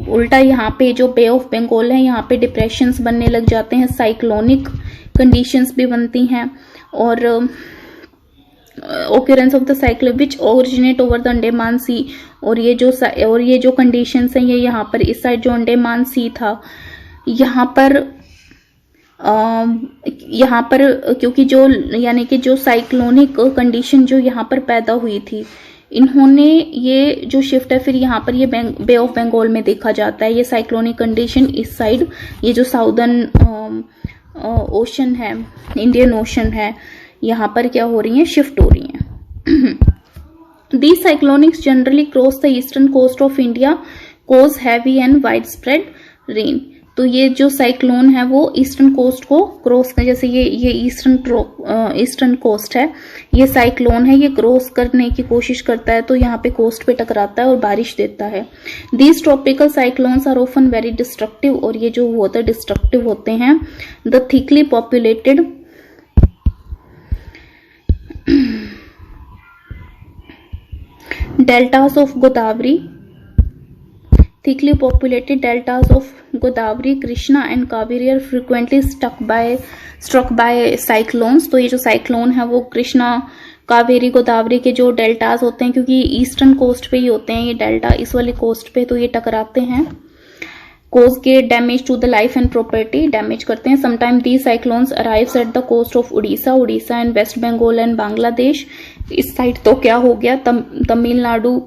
उल्टा यहाँ पे जो बे ऑफ बंगाल है यहाँ पे डिप्रेशंस बनने लग जाते हैं, साइक्लोनिक कंडीशंस भी बनती हैं, और occurrence of the cyclone which originate over the Andaman sea. और ये जो कंडीशंस हैं ये यहाँ पर इस साइड जो अंडमान सी था यहाँ पर क्योंकि जो यानी कि जो साइक्लोनिक कंडीशन जो यहाँ पर पैदा हुई थी, इन्होंने ये जो शिफ्ट है फिर यहाँ पर ये बे ऑफ बंगाल में देखा जाता है। ये साइक्लोनिक कंडीशन इस साइड, ये जो साउदर्न ओशन है, इंडियन ओशन है, यहाँ पर क्या हो रही हैं, शिफ्ट हो रही हैं। These cyclonics generally cross the eastern coast of India, cause heavy and widespread rain. तो ये जो साइक्लोन है वो ईस्टर्न कोस्ट को क्रॉस कर, जैसे ये ईस्टर्न कोस्ट है, ये साइक्लोन है, ये क्रॉस करने की कोशिश करता है तो यहाँ पे कोस्ट पे टकराता है और बारिश देता है। These tropical cyclones are often very destructive, और ये जो होते हैं डिस्ट्रक्टिव होते हैं। The thickly populated deltas of Godavari, thickly populated deltas of Godavari, Krishna and Kaveri are frequently struck by cyclones। तो ये जो साइक्लोन है वो कृष्णा, कावेरी, गोदावरी के जो डेल्टास होते हैं, क्योंकि ईस्टर्न कोस्ट पे ही होते हैं ये डेल्टा, इस वाले कोस्ट पे, तो ये टकराते हैं, कोज के damage to the life and property, damage करते हैं। Sometime these cyclones arrives at the coast of Orissa and west Bengal and Bangladesh. इस साइड तो क्या हो गया, तमिलनाडु,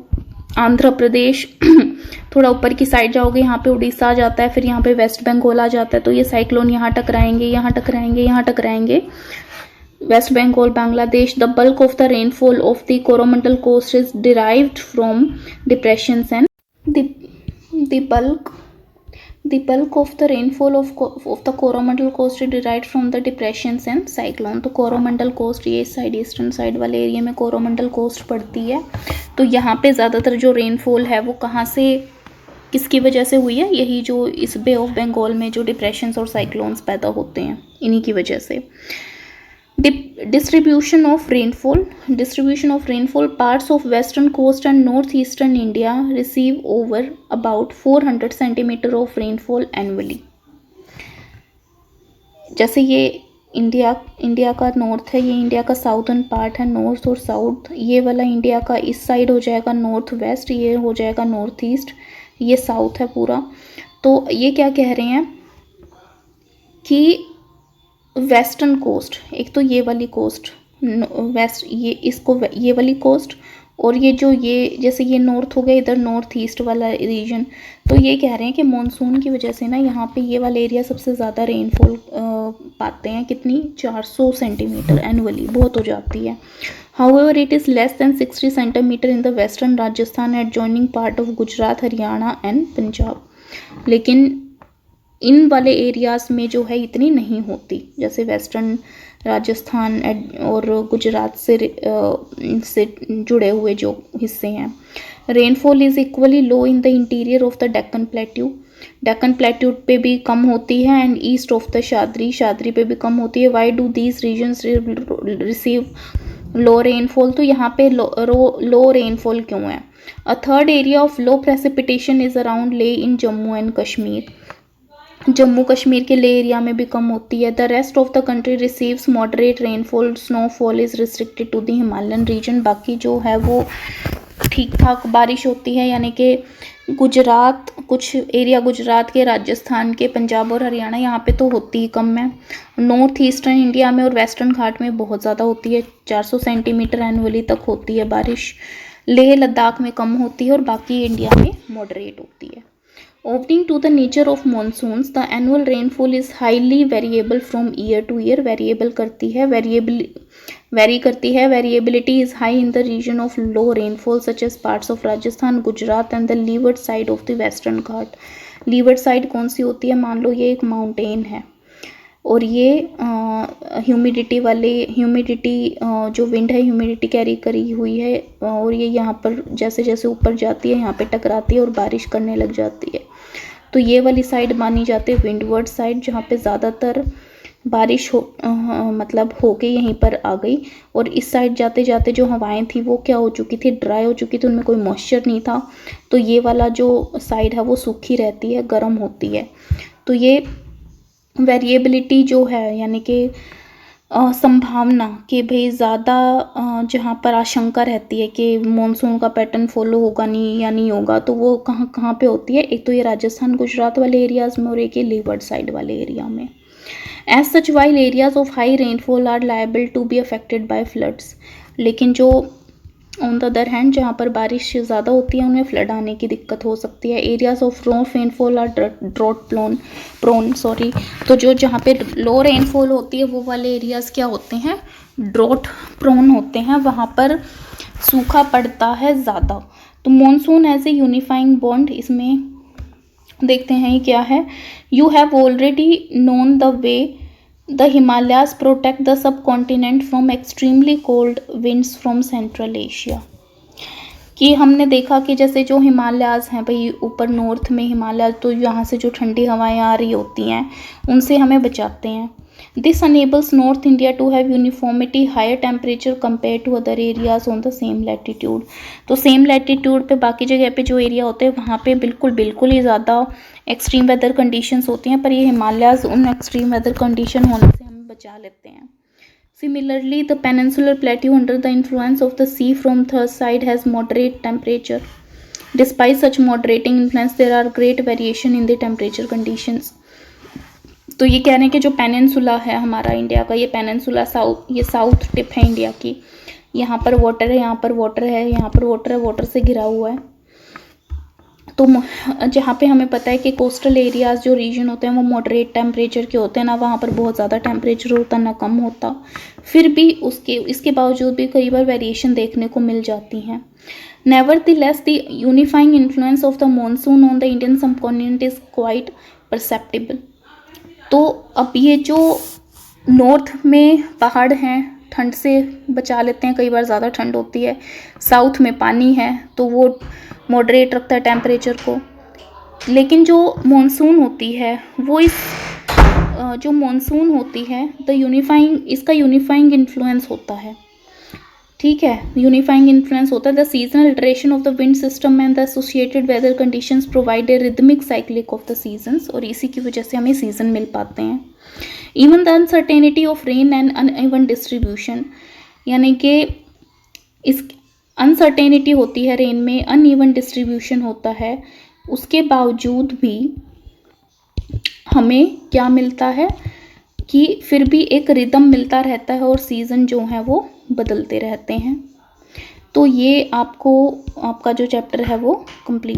आंध्र प्रदेश, थोड़ा ऊपर की साइड जाओगे यहाँ पे उड़ीसा आ जाता है, फिर यहाँ पे वेस्ट बंगाल आ जाता है, तो ये साइक्लोन यहाँ टकराएंगे, यहाँ टकराएंगे, यहाँ टकराएंगे, West Bengal, Bangladesh. The bulk of the rainfall of the Coromandel coast is derived from depressions and The bulk of the rainfall of the Coromandel coast is derived from the depressions and cyclone। तो कोरोमंडल कोस्ट ये side, eastern side वाले area में Coromandel coast पड़ती है, तो यहाँ पे ज़्यादातर जो रेनफॉल है वो कहाँ से, किसकी वजह से हुई है, यही जो इस बे ऑफ बंगाल में जो डिप्रेशंस और साइक्लोन्स पैदा होते हैं, इन्हीं की वजह से। Distribution of rainfall, parts of western coast and northeastern India receive over about 400 centimeter of rainfall annually। जैसे ये इंडिया का नॉर्थ है, ये इंडिया का साउथर्न पार्ट है, नॉर्थ और साउथ, ये वाला इंडिया का इस साइड हो जाएगा नॉर्थ वेस्ट, ये हो जाएगा नॉर्थ ईस्ट, ये साउथ है पूरा। तो ये क्या कह रहे हैं कि वेस्टर्न कोस्ट, एक तो ये वाली कोस्ट वेस्ट, ये वाली कोस्ट, और ये जो ये जैसे ये नॉर्थ हो गया, इधर नॉर्थ ईस्ट वाला रीजन, तो ये कह रहे हैं कि मॉनसून की वजह से ना यहाँ पे ये वाला एरिया सबसे ज़्यादा रेनफॉल पाते हैं, कितनी, 400 सेंटीमीटर एनुअली, बहुत हो जाती है। However it is less than 60 centimetre in the western Rajasthan at joining part of Gujarat, Haryana and Punjab. लेकिन इन वाले एरियाज़ में जो है इतनी नहीं होती, जैसे वेस्टर्न राजस्थान और गुजरात से जुड़े हुए जो हिस्से हैं। Rainfall is equally low in the interior of the Deccan plateau पे भी कम होती है, and east of the Sahyadri पे भी कम होती है। Why do these regions receive low rainfall? तो यहाँ पे लो रेनफॉल क्यों है? A third area of low precipitation is around Leh in Jammu and Kashmir. Jammu Kashmir के ले एरिया में भी कम होती है। The rest of the country receives moderate rainfall, snowfall is restricted to the Himalayan region. बाकी जो है वो ठीक ठाक बारिश होती है, यानी कि गुजरात, कुछ एरिया गुजरात के, राजस्थान के, पंजाब और हरियाणा, यहाँ पे तो होती ही कम है। नॉर्थ ईस्टर्न इंडिया में और वेस्टर्न घाट में बहुत ज़्यादा होती है, 400 सेंटीमीटर एनुअली तक होती है बारिश। लेह लद्दाख में कम होती है और बाकी इंडिया में मॉडरेट होती है। Owing to the nature of monsoons, the annual rainfall is highly variable from year to year। Very करती है। Variability is high in the region of low rainfall such as parts of Rajasthan, Gujarat and the leeward side of the western Ghat। leeward side कौन सी होती है? मान लो ये एक mountain है और ये ह्यूमिडिटी जो विंड है, ह्यूमिडिटी कैरी करी हुई है, और ये यहाँ पर जैसे जैसे ऊपर जाती है यहाँ पे टकराती है और बारिश करने लग जाती है। तो ये वाली साइड मानी जाती है विंडवर्ड साइड, जहाँ पे ज़्यादातर बारिश मतलब होके यहीं पर आ गई। और इस साइड जाते जाते जो हवाएं थी वो क्या हो चुकी थी, ड्राई हो चुकी थी, उनमें कोई मॉइस्चर नहीं था। तो ये वाला जो साइड है वो सूखी रहती है, गर्म होती है। तो ये वेरिएबिलिटी जो है, यानी कि संभावना कि भाई ज़्यादा जहाँ पर आशंका रहती है कि मॉनसून का पैटर्न फॉलो होगा नहीं या नहीं होगा, तो वो कहाँ कहाँ पे होती है? एक तो ये राजस्थान गुजरात वाले एरियाज़ में और एक ये लीवर्ड साइड वाले एरिया में। As such while areas of high rainfall are liable to be affected by floods. लेकिन जो ऑन द अदर हैंड जहाँ पर बारिश ज़्यादा होती है उनमें फ्लड आने की दिक्कत हो सकती है। Areas of low rainfall are drought prone तो जो जहाँ पे लो रेनफॉल होती है वो वाले एरियाज़ क्या होते हैं, ड्रॉट प्रोन होते हैं, वहाँ पर सूखा पड़ता है ज़्यादा। तो monsoon as a unifying bond, इसमें देखते हैं ये क्या है। You have already known the way the Himalayas protect the sub continent from extremely cold winds from central Asia, कि हमने देखा कि जैसे जो हिमालयाज हैं भाई ऊपर नॉर्थ में हिमालय, तो यहाँ से जो ठंडी हवाएं आ रही होती हैं उनसे हमें बचाते हैं। This enables north India to have uniformity higher temperature compare to other areas on the same latitude. तो सेम लैटिट्यूड पे बाकी जगह पे जो एरिया होते हैं वहाँ पे बिल्कुल ही ज़्यादा एक्सट्रीम वेदर कंडीशंस होती हैं, पर ये हिमालयाज उन एक्सट्रीम वेदर कंडीशन होने से हमें बचा लेते हैं। Similarly, the peninsular plateau under the influence of the sea from the side has moderate temperature. Despite such moderating influence, there are great variation in the temperature conditions. तो ये कह रहे हैं कि जो पेनिनसुला है हमारा इंडिया का, ये पेनिनसुला ये साउथ टिप है इंडिया की, यहाँ पर वाटर है, यहाँ पर वाटर है, यहाँ पर वाटर है, वाटर से घिरा हुआ है। तो जहाँ पे हमें पता है कि कोस्टल एरियाज़ जो रीजन होते हैं वो मॉडरेट टेम्परेचर के होते हैं, ना वहाँ पर बहुत ज़्यादा टेम्परेचर होता ना कम होता, फिर भी इसके बावजूद भी कई बार वेरिएशन देखने को मिल जाती हैं। Nevertheless the unifying influence of the monsoon on the Indian subcontinent is quite perceptible. तो अब ये जो नॉर्थ में पहाड़ हैं ठंड से बचा लेते हैं, कई बार ज़्यादा ठंड होती है, साउथ में पानी है तो वो मॉडरेट रखता है टेम्परेचर को, लेकिन जो मॉनसून होती है वो जो मॉनसून होती है इसका यूनिफाइंग इन्फ्लुएंस होता है, ठीक है, यूनिफाइंग इन्फ्लुएंस होता है। The seasonal alteration of the wind system and the associated weather conditions provide a rhythmic cyclic of the seasons, और इसी की वजह से हमें सीजन मिल पाते हैं। Even the uncertainty of rain and uneven distribution, यानी कि इस अनसर्टेनिटी होती है रेन में, अनइवन डिस्ट्रीब्यूशन होता है, उसके बावजूद भी हमें क्या मिलता है कि फिर भी एक रिदम मिलता रहता है और सीज़न जो है वो बदलते रहते हैं। तो ये आपका जो चैप्टर है वो कंप्लीट